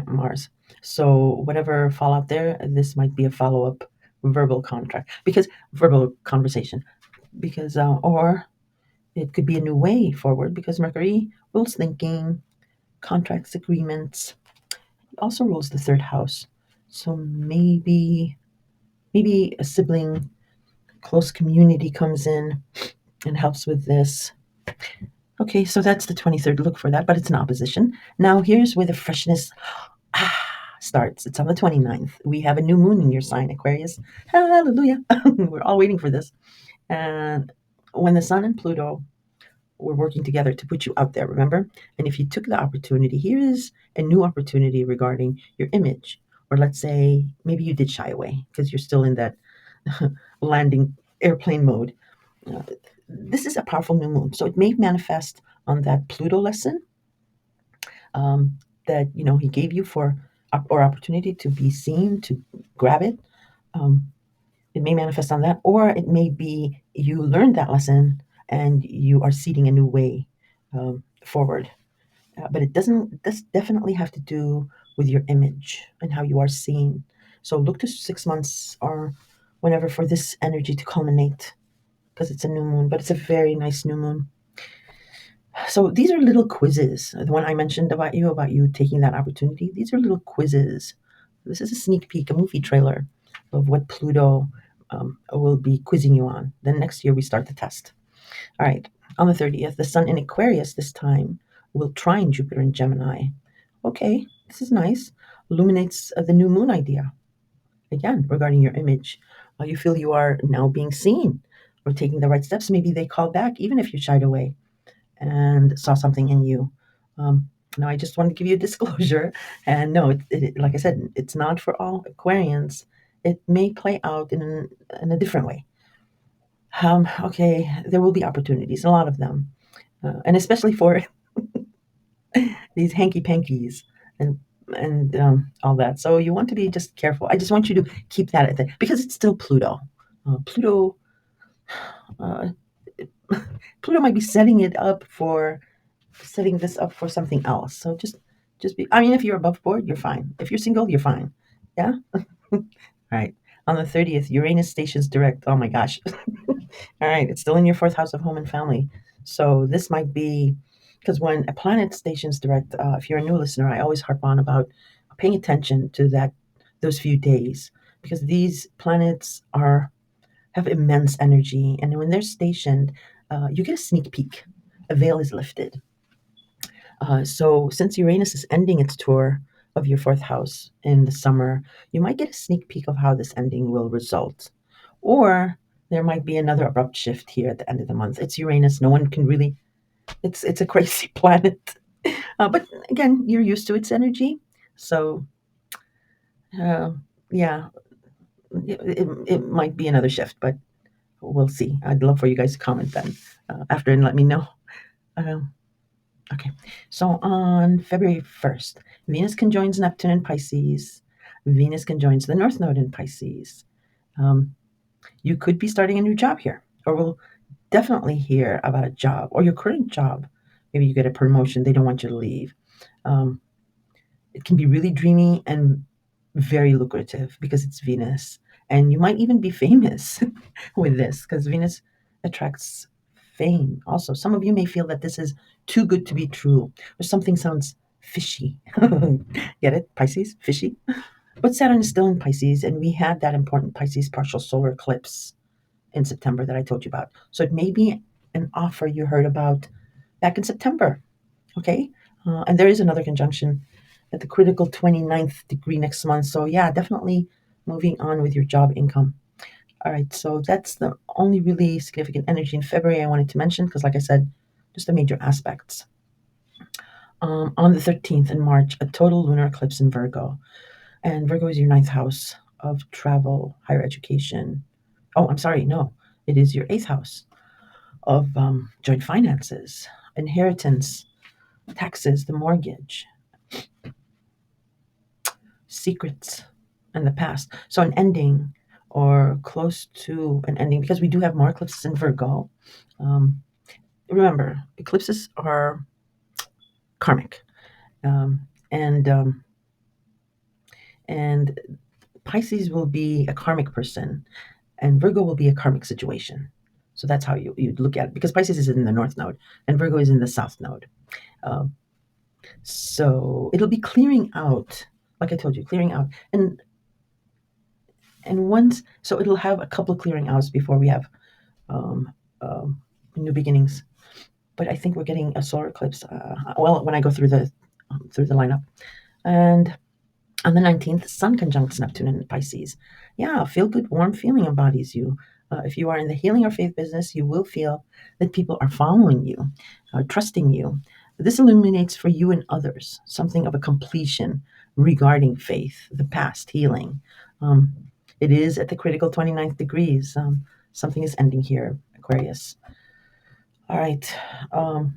Mars. So whatever fallout there, this might be a follow up verbal contract, because verbal conversation, because or it could be a new way forward, because Mercury rules thinking, contracts, agreements. It also rules the third house. So maybe a sibling, close community comes in and helps with this. Okay, so that's the 23rd. Look for that, but it's an opposition. Now here's where the freshness starts. It's on the 29th. We have a new moon in your sign, Aquarius. Hallelujah. We're all waiting for this. And when the Sun and Pluto were working together to put you out there, remember? And if you took the opportunity, here is a new opportunity regarding your image. Or let's say maybe you did shy away because you're still in that landing airplane mode. Uh, this is a powerful new moon. So it may manifest on that Pluto lesson that he gave you for or opportunity to be seen, to grab it. Um, it may manifest on that, or it may be you learned that lesson and you are seeding a new way forward. But it doesn't. This definitely have to do with your image and how you are seen. So look to 6 months or whenever for this energy to culminate, because it's a new moon, but it's a very nice new moon. So these are little quizzes. The one I mentioned about you taking that opportunity, these are little quizzes. This is a sneak peek, a movie trailer of what Pluto will be quizzing you on. Then next year we start the test. All right. On the 30th, the Sun in Aquarius this time will trine Jupiter in Gemini. Okay, this is nice. Illuminates the new moon idea. Again, regarding your image. You feel you are now being seen or taking the right steps. Maybe they call back, even if you shied away and saw something in you. Um, Now, I just want to give you a disclosure. And no, like I said, it's not for all Aquarians. It may play out in a different way. Okay, there will be opportunities, a lot of them, and especially for these hanky pankies and all that. So you want to be just careful. I just want you to keep that at the because it's still Pluto. Pluto, uh, Pluto might be setting this up for something else. So just be. I mean, if you're above board, you're fine. If you're single, you're fine. Yeah. All right. On the 30th, Uranus stations direct. Oh my gosh. All right, it's still in your fourth house of home and family. So this might be because when a planet stations direct, if you're a new listener, I always harp on about paying attention to those few days because these planets are have immense energy, and when they're stationed, you get a sneak peek. A veil is lifted. So since Uranus is ending its tour of your fourth house in the summer, you might get a sneak peek of how this ending will result. Or there might be another abrupt shift here at the end of the month. It's Uranus. No one can really. It's a crazy planet. But again, you're used to its energy, so uh, yeah, it might be another shift, but we'll see. I'd love for you guys to comment then after and let me know. Um, okay, so on February 1st, Venus conjoins Neptune in Pisces. Venus conjoins the North Node in Pisces. Um, you could be starting a new job here, or will definitely hear about a job or your current job. Maybe you get a promotion, they don't want you to leave. Um, it can be really dreamy and very lucrative because it's Venus. And you might even be famous with this because Venus attracts fame. Also, some of you may feel that this is too good to be true or something sounds fishy. Get it? Pisces? Fishy? But Saturn is still in Pisces, and we had that important Pisces partial solar eclipse in September that I told you about. So it may be an offer you heard about back in September. Okay. And there is another conjunction at the critical 29th degree next month. So, yeah, definitely moving on with your job income. All right. So that's the only really significant energy in February I wanted to mention because, like I said, just the major aspects. On the 13th in March, a total lunar eclipse in Virgo. And Virgo is your ninth house of travel, higher education. Oh, I'm sorry. No, it is your eighth house of joint finances, inheritance, taxes, the mortgage, secrets, and the past. So an ending or close to an ending, because we do have more eclipses in Virgo. Um, Remember, eclipses are karmic, um, and um, and Pisces will be a karmic person, and Virgo will be a karmic situation. So that's how you look at it, because Pisces is in the North Node, and Virgo is in the South Node. Um, So it'll be clearing out, like I told you, clearing out, and once, so it'll have a couple of clearing outs before we have um, um, new beginnings. But I think we're getting a solar eclipse. Well, when I go through the lineup, and on the 19th, Sun conjuncts Neptune in Pisces. Yeah, feel good, warm feeling embodies you. If you are in the healing or faith business, you will feel that people are following you, trusting you. This illuminates for you and others something of a completion regarding faith, the past, healing. Um, it is at the critical 29th degrees. Something is ending here, Aquarius. All right. Um,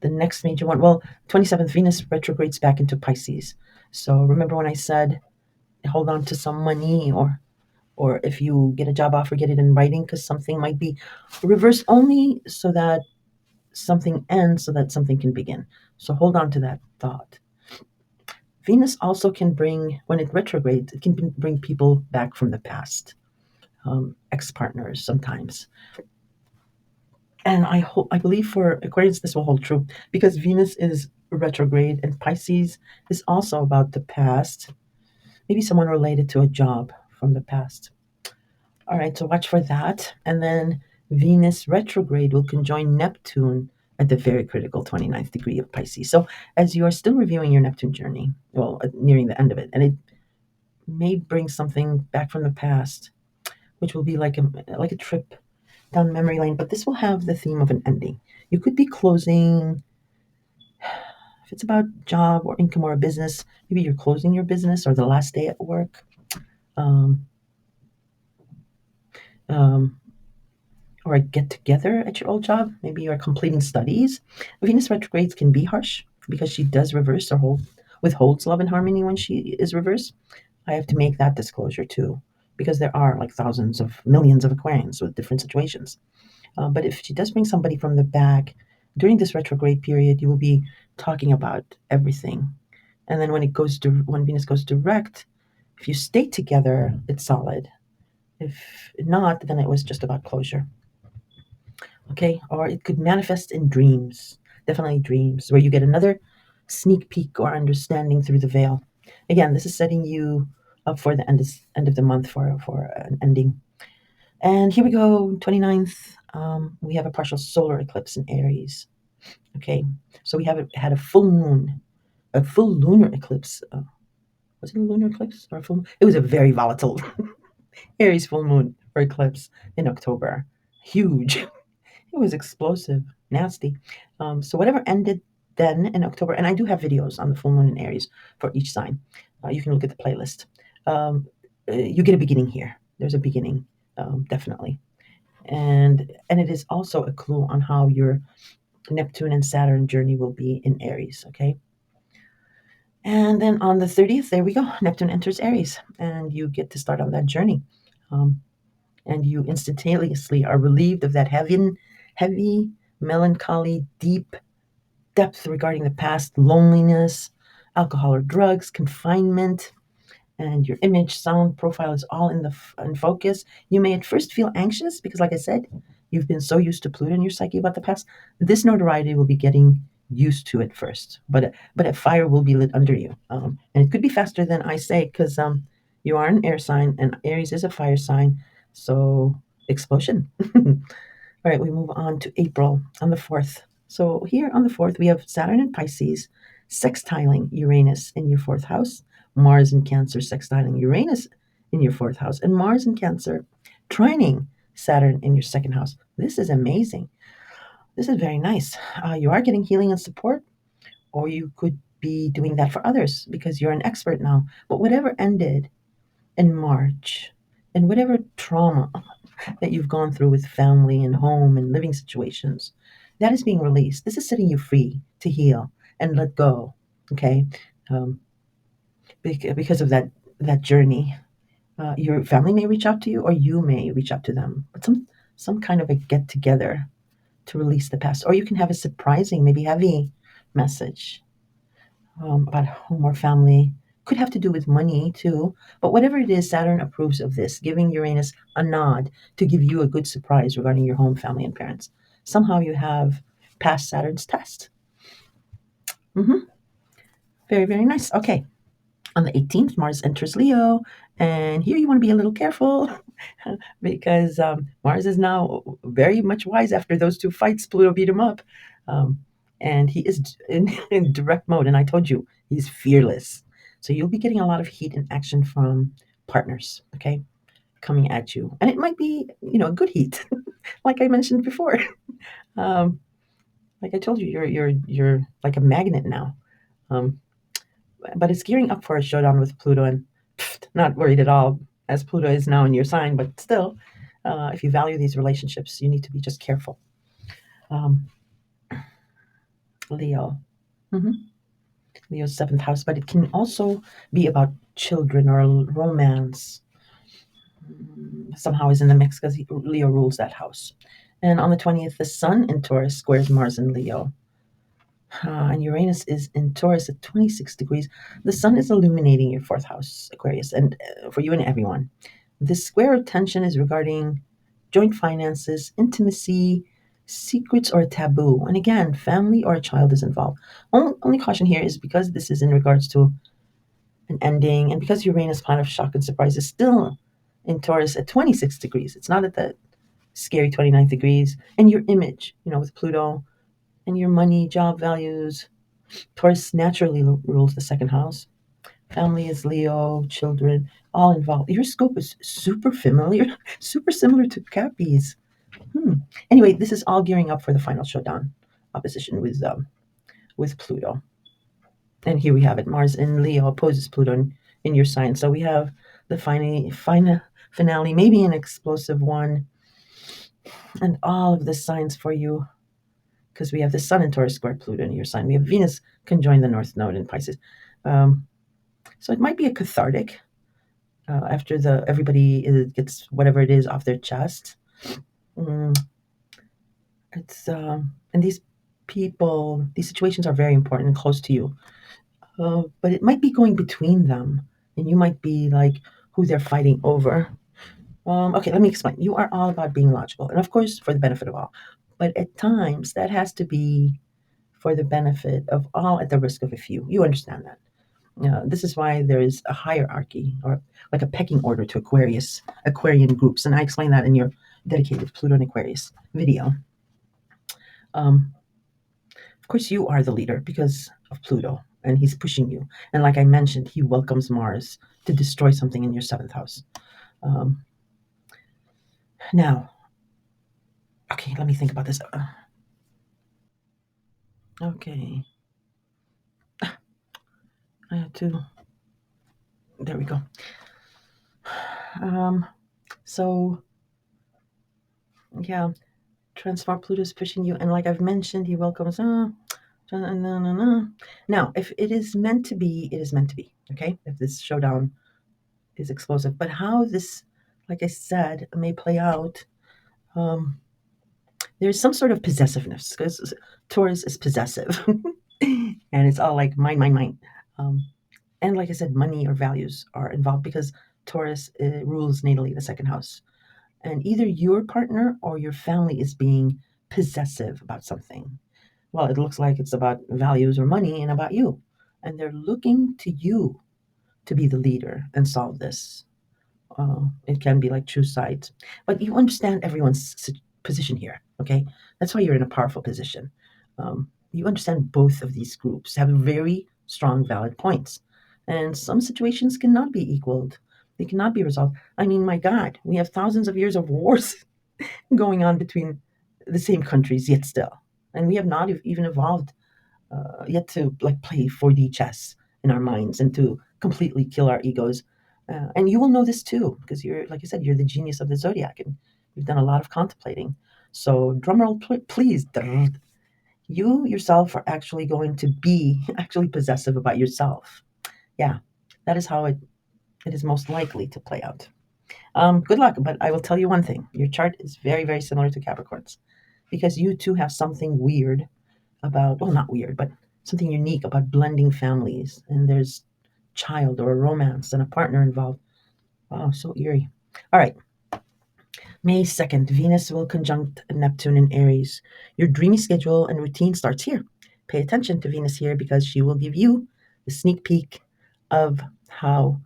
the next major one, well, 27th, Venus retrogrades back into Pisces. So remember when I said hold on to some money, or if you get a job offer, get it in writing because something might be reversed only so that something ends so that something can begin. So hold on to that thought. Venus also can bring, when it retrogrades, it can bring people back from the past, ex-partners sometimes. And I believe for Aquarius this will hold true because Venus is retrograde and Pisces is also about the past, maybe someone related to a job from the past. All right, so watch for that. And then Venus retrograde will conjoin Neptune at the very critical 29th degree of Pisces. So as you are still reviewing your Neptune journey, well, nearing the end of it, and it may bring something back from the past, which will be like a trip down memory lane, but this will have the theme of an ending. You could be closing If it's about job or income or a business, maybe you're closing your business or the last day at work. Um, um, or a get together at your old job. Maybe you're completing studies. Venus retrogrades can be harsh because she does reverse or withholds love and harmony when she is reversed. I have to make that disclosure too, because there are like thousands of millions of Aquarians with different situations. But if she does bring somebody from the back during this retrograde period, you will be talking about everything. And then when Venus goes direct, if you stay together, it's solid. If not, then it was just about closure. Okay, or it could manifest in dreams. Definitely dreams, where you get another sneak peek or understanding through the veil. Again, this is setting you up for the end of the month for an ending. And here we go, 29th. We have a partial solar eclipse in Aries. Okay, so we had a full moon, a full lunar eclipse. Was it a lunar eclipse or a full? It was a very volatile Aries full moon or eclipse in October. Huge. It was explosive, nasty. So whatever ended then in October, and I do have videos on the full moon in Aries for each sign. You can look at the playlist. You get a beginning here. There's a beginning, definitely, and it is also a clue on how your Neptune and Saturn journey will be in Aries. Okay, and then on the 30th, there we go. Neptune enters Aries, and you get to start on that journey. Um, and you instantaneously are relieved of that heavy, melancholy, deep depth regarding the past, loneliness, alcohol or drugs, confinement, and your image, sound profile is all in focus. You may at first feel anxious because, like I said, you've been so used to Pluto in your psyche about the past. This notoriety will be getting used to it first, but a fire will be lit under you, and it could be faster than I say because you are an air sign and Aries is a fire sign, so explosion. All right, we move on to April on the 4th. So here on the 4th, we have Saturn in Pisces sextiling Uranus in your fourth house, Mars in Cancer sextiling Uranus in your fourth house, and Mars in Cancer trining Saturn in your second house. This is amazing. This is very nice. You are getting healing and support, or you could be doing that for others because you're an expert now. But whatever ended in March and whatever trauma that you've gone through with family and home and living situations, that is being released. This is setting you free to heal and let go. Okay, um, because of that journey, your family may reach out to you, or you may reach out to them. But some kind of a get together to release the past, or you can have a surprising, maybe heavy message about home or family. Could have to do with money too, but whatever it is, Saturn approves of this, giving Uranus a nod to give you a good surprise regarding your home, family, and parents. Somehow you have passed Saturn's test. Hmm. Very, very nice. Okay, on the 18th, Mars enters Leo, and here you want to be a little careful because Mars is now very much wise after those two fights. Pluto beat him up, um, and he is in direct mode. And I told you he's fearless, so you'll be getting a lot of heat and action from partners. Okay, coming at you, and it might be good heat, like I mentioned before. Um, like I told you, you're like a magnet now. Um, but it's gearing up for a showdown with Pluto, and not worried at all, as Pluto is now in your sign. But still, if you value these relationships, you need to be just careful. Um, Leo, hmm Leo's seventh house, but it can also be about children or romance. Somehow is in the mix because Leo rules that house. And on the 20th, the Sun in Taurus squares Mars in Leo. And Uranus is in Taurus at 26 degrees. The sun is illuminating your fourth house, Aquarius, and for you and everyone. This square of tension is regarding joint finances, intimacy, secrets, or a taboo. And again, family or a child is involved. Only caution here is because this is in regards to an ending, and because Uranus, planet of shock and surprise, is still in Taurus at 26 degrees. It's not at the scary 29 degrees. And your image, with Pluto, and your money, job values. Taurus naturally rules the second house. Family is Leo, children, all involved. Your scope is super familiar, super similar to Cappy's. Anyway, this is all gearing up for the final showdown opposition with Pluto. And here we have it. Mars in Leo opposes Pluto in your sign. So we have the finale, maybe an explosive one, and all of the signs for you, because we have the Sun in Taurus square Pluto in your sign. We have Venus conjoined the North Node in Pisces. Um, so it might be a cathartic after everybody gets whatever it is off their chest. Mm, it's and these situations are very important and close to you. But it might be going between them, and you might be like who they're fighting over. Okay, let me explain. You are all about being logical, and of course, for the benefit of all. But at times, that has to be for the benefit of all at the risk of a few. You understand that. This is why there is a hierarchy or like a pecking order to Aquarian groups, and I explain that in your dedicated Pluto and Aquarius video. Um, of course, you are the leader because of Pluto, and he's pushing you. And like I mentioned, he welcomes Mars to destroy something in your seventh house. Um, now, okay, let me think about this. Okay, I have to. There we go. Um, so yeah, transform Pluto's pushing you, and like I've mentioned, he welcomes. Now, if it is meant to be, it is meant to be. Okay, if this showdown is explosive, but how this, like I said, may play out. Um, there's some sort of possessiveness because Taurus is possessive, and it's all like mine, mine, mine. And like I said, money or values are involved because Taurus rules natally the second house. And either your partner or your family is being possessive about something. Well, it looks like it's about values or money and about you. And they're looking to you to be the leader and solve this. It can be like two sides. But you understand everyone's position here, okay? That's why you're in a powerful position. You understand both of these groups have very strong, valid points. And some situations cannot be equaled, they cannot be resolved. I mean, my God, we have thousands of years of wars going on between the same countries, yet still. And we have not even evolved yet to like play 4D chess in our minds and to completely kill our egos. And you will know this too, because you're, like I said, you're the genius of the zodiac, and you've done a lot of contemplating. So, drumroll, please. You yourself are actually going to be actually possessive about yourself. Yeah, that is how it is most likely to play out. Good luck, but I will tell you one thing: your chart is very, very similar to Capricorn's, because you too have something weird about, well, not weird, but something unique about blending families. And there's child or a romance and a partner involved. Wow, so eerie. All right, May 2nd, Venus will conjunct Neptune in Aries. Your dreamy schedule and routine starts here. Pay attention to Venus here because she will give you the sneak peek of how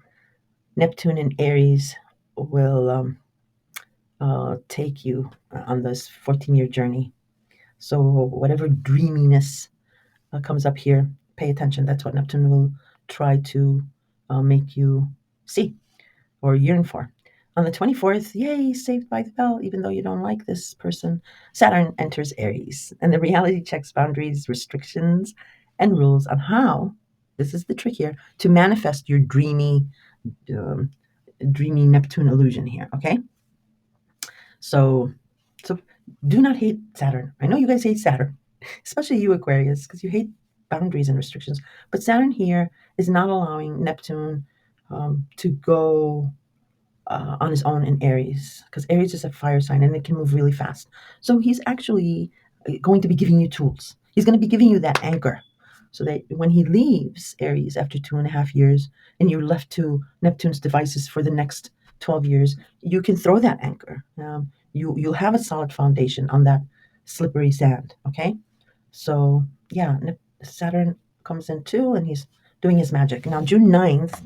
Neptune in Aries will take you on this 14-year journey. So, whatever dreaminess comes up here, pay attention. That's what Neptune will try to make you see or yearn for. On the 24th, yay, saved by the bell, even though you don't like this person, Saturn enters Aries, and the reality checks boundaries, restrictions, and rules on how, this is the trick here, to manifest your um, dreamy Neptune illusion here, okay? So, so do not hate Saturn. I know you guys hate Saturn, especially you Aquarius, because you hate boundaries and restrictions. But Saturn here is not allowing Neptune to go on his own in Aries, because Aries is a fire sign and it can move really fast. So he's actually going to be giving you tools. He's going to be giving you that anchor so that when he leaves Aries after 2.5 years and you're left to Neptune's devices for the next 12 years, you can throw that anchor. You'll have a solid foundation on that slippery sand, okay? So, yeah, Saturn comes in too, and he's doing his magic. Now, June 9th,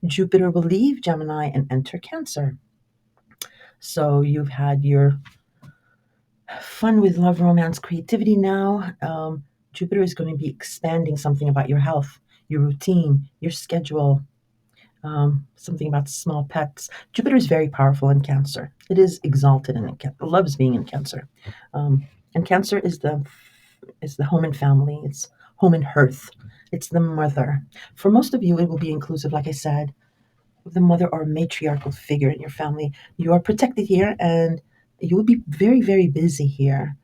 Jupiter will leave Gemini and enter Cancer. So you've had your fun with love, romance, creativity now. Jupiter is going to be expanding something about your health, your routine, your schedule, something about small pets. Jupiter is very powerful in Cancer. It is exalted and it loves being in Cancer. And Cancer is the home and family. It's home and hearth. It's the mother. For most of you, it will be inclusive, like I said, of the mother or matriarchal figure in your family. You are protected here, and you will be very, very busy here.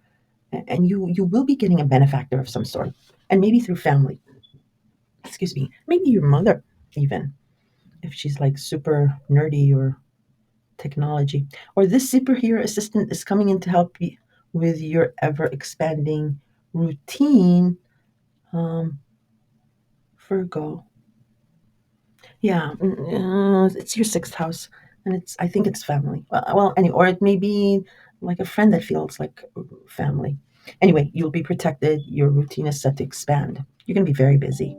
And you will be getting a benefactor of some sort, and maybe through family. Excuse me, maybe your mother, even if she's like super nerdy or technology. Or this superhero assistant is coming in to help you with your ever expanding routine. Um, Virgo. Yeah, it's your sixth house, and I think it's family. Well, anyway, or it may be like a friend that feels like family. Anyway, you'll be protected. Your routine is set to expand. You're going to be very busy.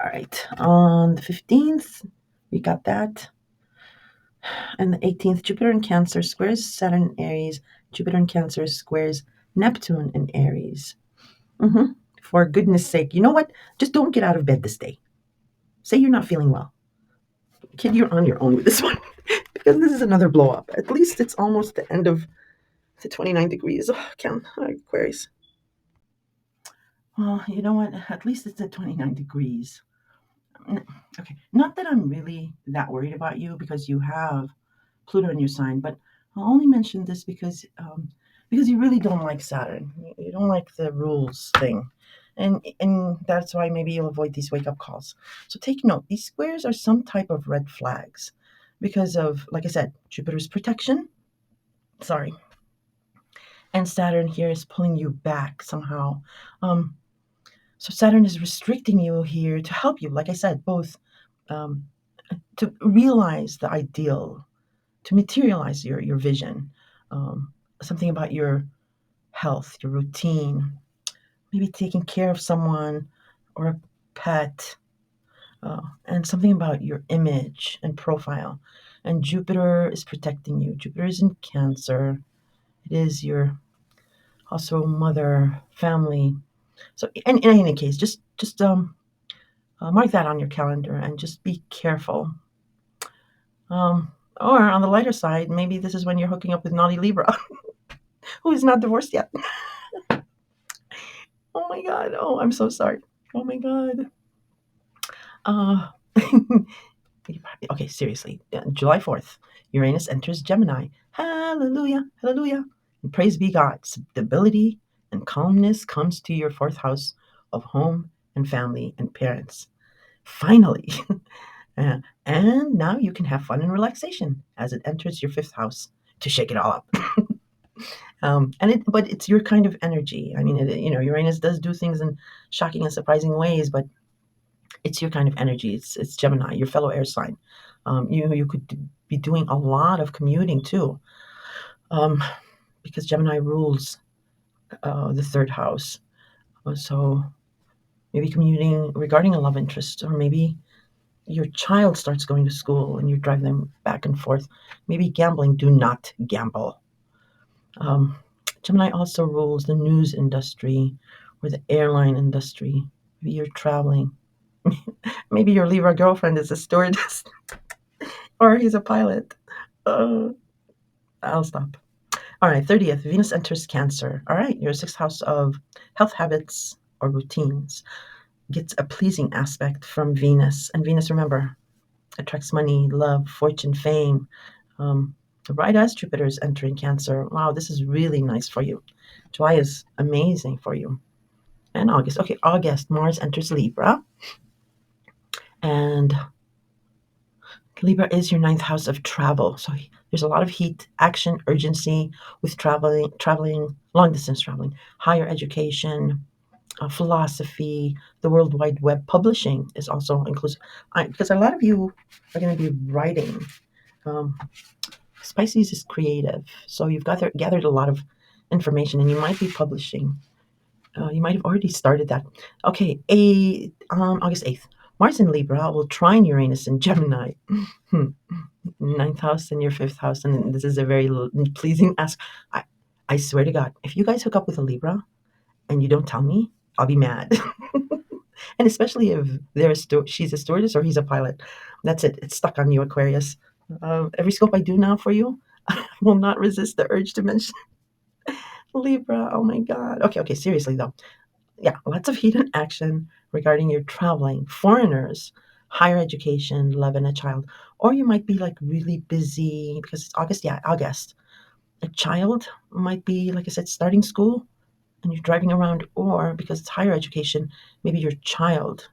All right. On the 15th, we got that. And the 18th, Jupiter in Cancer squares Saturn in Aries. Jupiter in Cancer squares Neptune in Aries. hmm For goodness sake, you know what? Just don't get out of bed this day. Say you're not feeling well. Kid, you're on your own with this one because this is another blow up. At least it's almost the end of the 29 degrees. Oh, Aquarius. Well, you know what? At least it's at 29 degrees. Okay, not that I'm really that worried about you because you have Pluto in your sign, but I'll only mention this because you really don't like Saturn. You don't like the rules thing, and that's why maybe you'll avoid these wake up calls. So take note: these squares are some type of red flags because of, like I said, Jupiter's protection. Sorry, and Saturn here is pulling you back somehow. Um, so Saturn is restricting you here to help you, like I said, both um, to realize the ideal, to materialize your vision, something about your health, your routine, maybe taking care of someone or a pet, and something about your image and profile. And Jupiter is protecting you. Jupiter is in Cancer. It is your also mother, family. So, in any case, just mark that on your calendar and just be careful. Or on the lighter side, maybe this is when you're hooking up with naughty Libra, who is not divorced yet. Oh my God. Oh, I'm so sorry. Oh my God. Uh, okay, seriously. July 4th, Uranus enters Gemini. Hallelujah. Hallelujah. And praise be God. Stability and calmness comes to your fourth house of home and family and parents. Finally. And now you can have fun and relaxation as it enters your fifth house to shake it all up. But it's your kind of energy. I mean, Uranus does do things in shocking and surprising ways, but it's your kind of energy. It's Gemini, your fellow air sign. You could be doing a lot of commuting too, um, because Gemini rules the third house. So maybe commuting regarding a love interest, or maybe your child starts going to school and you drive them back and forth. Maybe gambling. Do not gamble. Um, Gemini also rules the news industry or the airline industry. Maybe you're traveling. Maybe your Libra girlfriend is a stewardess or he's a pilot. Uh, I'll stop. All right, 30th, Venus enters Cancer. All right, your sixth house of health habits or routines gets a pleasing aspect from Venus. And Venus, remember, attracts money, love, fortune, fame. Um, right as Jupiter is entering Cancer. Wow, this is really nice for you. July is amazing for you. And August. Okay, August, Mars enters Libra. And Libra is your ninth house of travel. So there's a lot of heat, action, urgency with traveling, long distance traveling, higher education, philosophy, the World Wide Web. Publishing is also inclusive. Because a lot of you are going to be writing. Um, Pisces is creative. So you've gathered a lot of information and you might be publishing. You might have already started that. Okay, August 8th. Mars in Libra will trine Uranus in Gemini. Ninth house and your fifth house. And this is a very pleasing ask. I swear to God, if you guys hook up with a Libra and you don't tell me, I'll be mad. And especially if she's a stewardess or he's a pilot. That's it. It's stuck on you, Aquarius. Every scope I do now for you, I will not resist the urge to mention Libra. Oh my God. Okay, seriously though. Yeah, lots of heat and action, regarding your traveling, foreigners, higher education, love and a child. Or you might be like really busy because it's August. Yeah, August. A child might be, like I said, starting school and you're driving around, or because it's higher education, maybe your child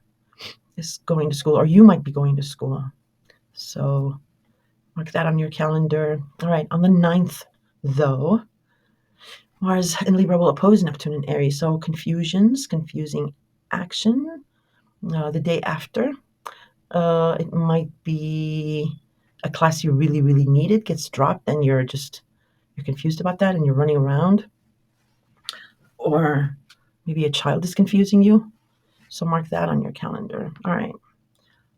is going to school or you might be going to school. So mark that on your calendar. All right, on the 9th, though, Mars in Libra will oppose Neptune in Aries. So confusing action. The day after, it might be a class you really, really needed gets dropped and you're confused about that and you're running around. Or maybe a child is confusing you. So mark that on your calendar. All right.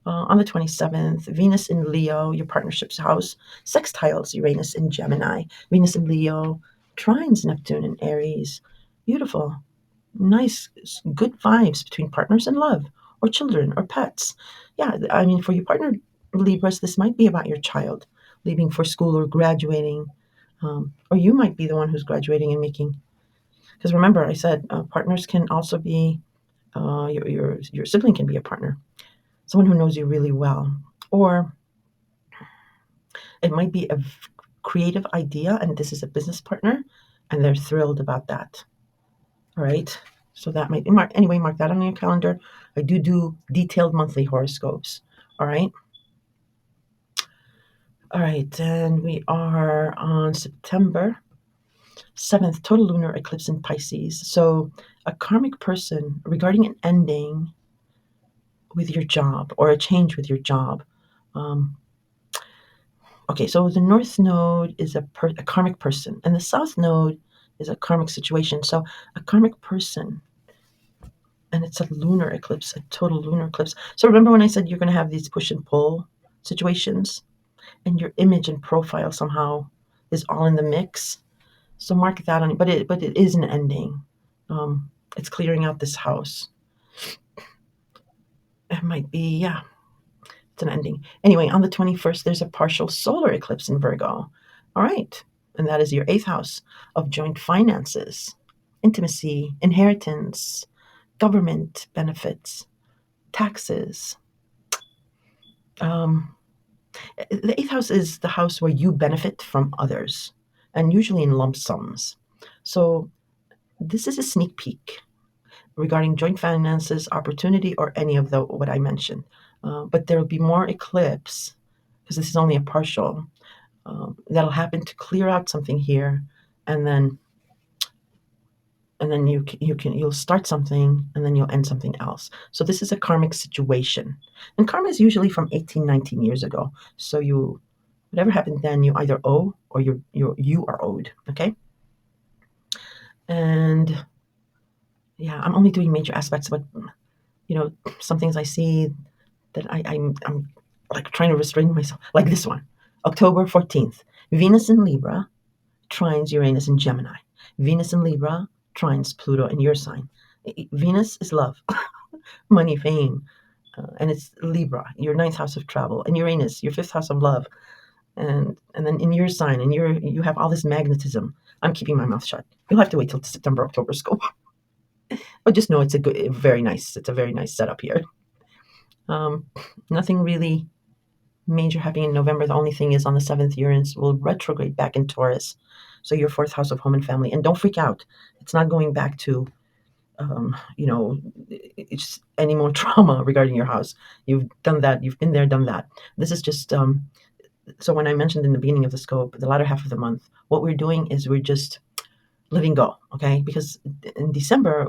On the 27th, Venus in Leo, your partnership's house, sextiles Uranus in Gemini. Venus in Leo trines Neptune in Aries. Beautiful, nice, good vibes between partners and love, or children, or pets. Yeah, I mean, for your partner, Libras, this might be about your child leaving for school or graduating, or you might be the one who's graduating and making. Because remember, I said partners can also be your sibling can be a partner, someone who knows you really well, or it might be a creative idea and this is a business partner and they're thrilled about that. All right. So that might be anyway, mark that on your calendar. I do detailed monthly horoscopes. All right. All right. And we are on September 7th, total lunar eclipse in Pisces. So a karmic person regarding an ending with your job or a change with your job. Um, okay, so the North Node is a karmic person, and the South Node is a karmic situation. So a karmic person, and it's a lunar eclipse, a total lunar eclipse. So remember when I said you're going to have these push and pull situations, and your image and profile somehow is all in the mix. So mark that on it. But it is an ending. It's clearing out this house. It might be, yeah. It's an ending. Anyway, on the 21st, there's a partial solar eclipse in Virgo. All right. And that is your 8th house of joint finances, intimacy, inheritance, government benefits, taxes. Um, the 8th house is the house where you benefit from others, and usually in lump sums. So this is a sneak peek regarding joint finances, opportunity, or any of the what I mentioned. But there will be more eclipse because this is only a partial. That'll happen to clear out something here, and then you'll start something and then you'll end something else. So this is a karmic situation, and karma is usually from 18-19 years ago. So whatever happened then, you either owe or you are owed. Okay, and yeah, I'm only doing major aspects, but some things I see that I'm like trying to restrain myself, like this one, October 14th, Venus in Libra trines Uranus in Gemini. Venus in Libra trines Pluto in your sign. Venus is love, money, fame, and it's Libra, your 9th house of travel, and Uranus, your 5th house of love, and then in your sign, and you have all this magnetism. I'm keeping my mouth shut. You'll have to wait till September, October scope. But just know it's a very nice setup here. Nothing really major happening in November. The only thing is on the 7th, Uranus will retrograde back in Taurus. So your 4th house of home and family. And don't freak out. It's not going back to, it's any more trauma regarding your house. You've done that. You've been there, done that. This is just, so when I mentioned in the beginning of the scope, the latter half of the month, what we're doing is we're just letting go, okay? Because in December,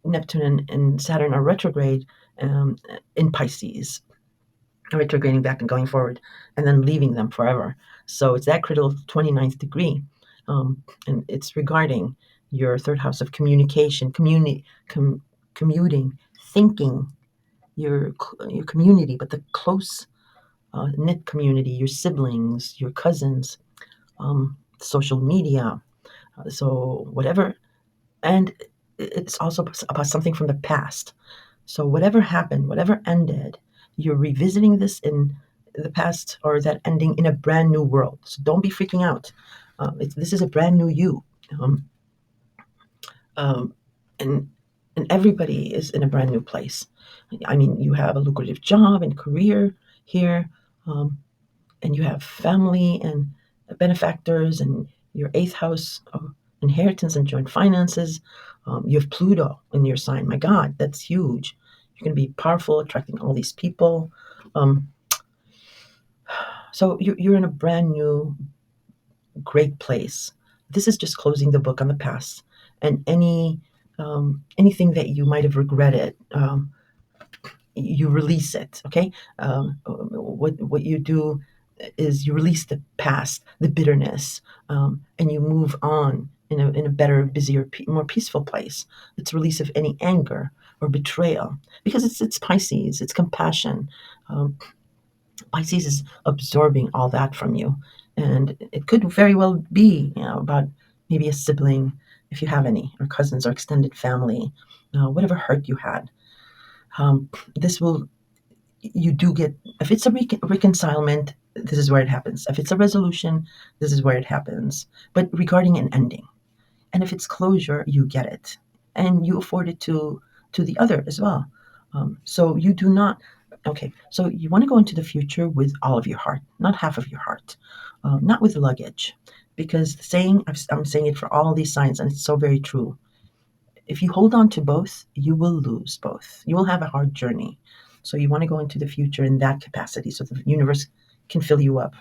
Neptune and Saturn are retrograde in Pisces, retrograding back and going forward, and then leaving them forever. So it's that critical 29th degree, and it's regarding your 3rd house of communication, commuting, thinking, your community, but the close knit community, your siblings, your cousins, social media. So whatever, and it's also about something from the past. So whatever happened, whatever ended, you're revisiting this in the past or that ending in a brand new world. So don't be freaking out. This is a brand new you. Um, um, and and everybody is in a brand new place. I mean, you have a lucrative job and career here, um, and you have family and benefactors, and your eighth house inheritance and joint finances. You have Pluto in your sign. My God, that's huge. You're going to be powerful, attracting all these people. Um, so you're in a brand new, great place. This is just closing the book on the past, and anything that you might have regretted. You release it. Okay, what you do is you release the past, the bitterness, and you move on in a better, busier, more peaceful place. It's release of any anger or betrayal, because it's Pisces. It's compassion. Pisces is absorbing all that from you, and it could very well be, about maybe a sibling, if you have any, or cousins or extended family, whatever hurt you had. This will You do get, if it's a reconcilement, this is where it happens. If it's a resolution, this is where it happens. But regarding an ending, and if it's closure, you get it, and you afford it to the other as well. So you do not. Okay, so you want to go into the future with all of your heart, not half of your heart, not with luggage, because the saying, I'm saying it for all these signs, and it's so very true. If you hold on to both, you will lose both. You will have a hard journey. So you want to go into the future in that capacity so the universe can fill you up.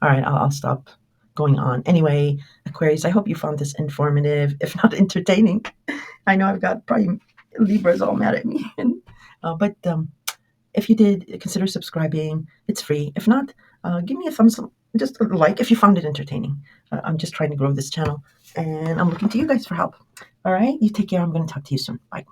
All right, I'll stop going on. Anyway, Aquarius, I hope you found this informative, if not entertaining. I know I've got probably Libras all mad at me. But if you did, consider subscribing. It's free. If not, give me a thumbs up, just a like if you found it entertaining. I'm just trying to grow this channel, and I'm looking to you guys for help. All right, you take care. I'm going to talk to you soon. Bye.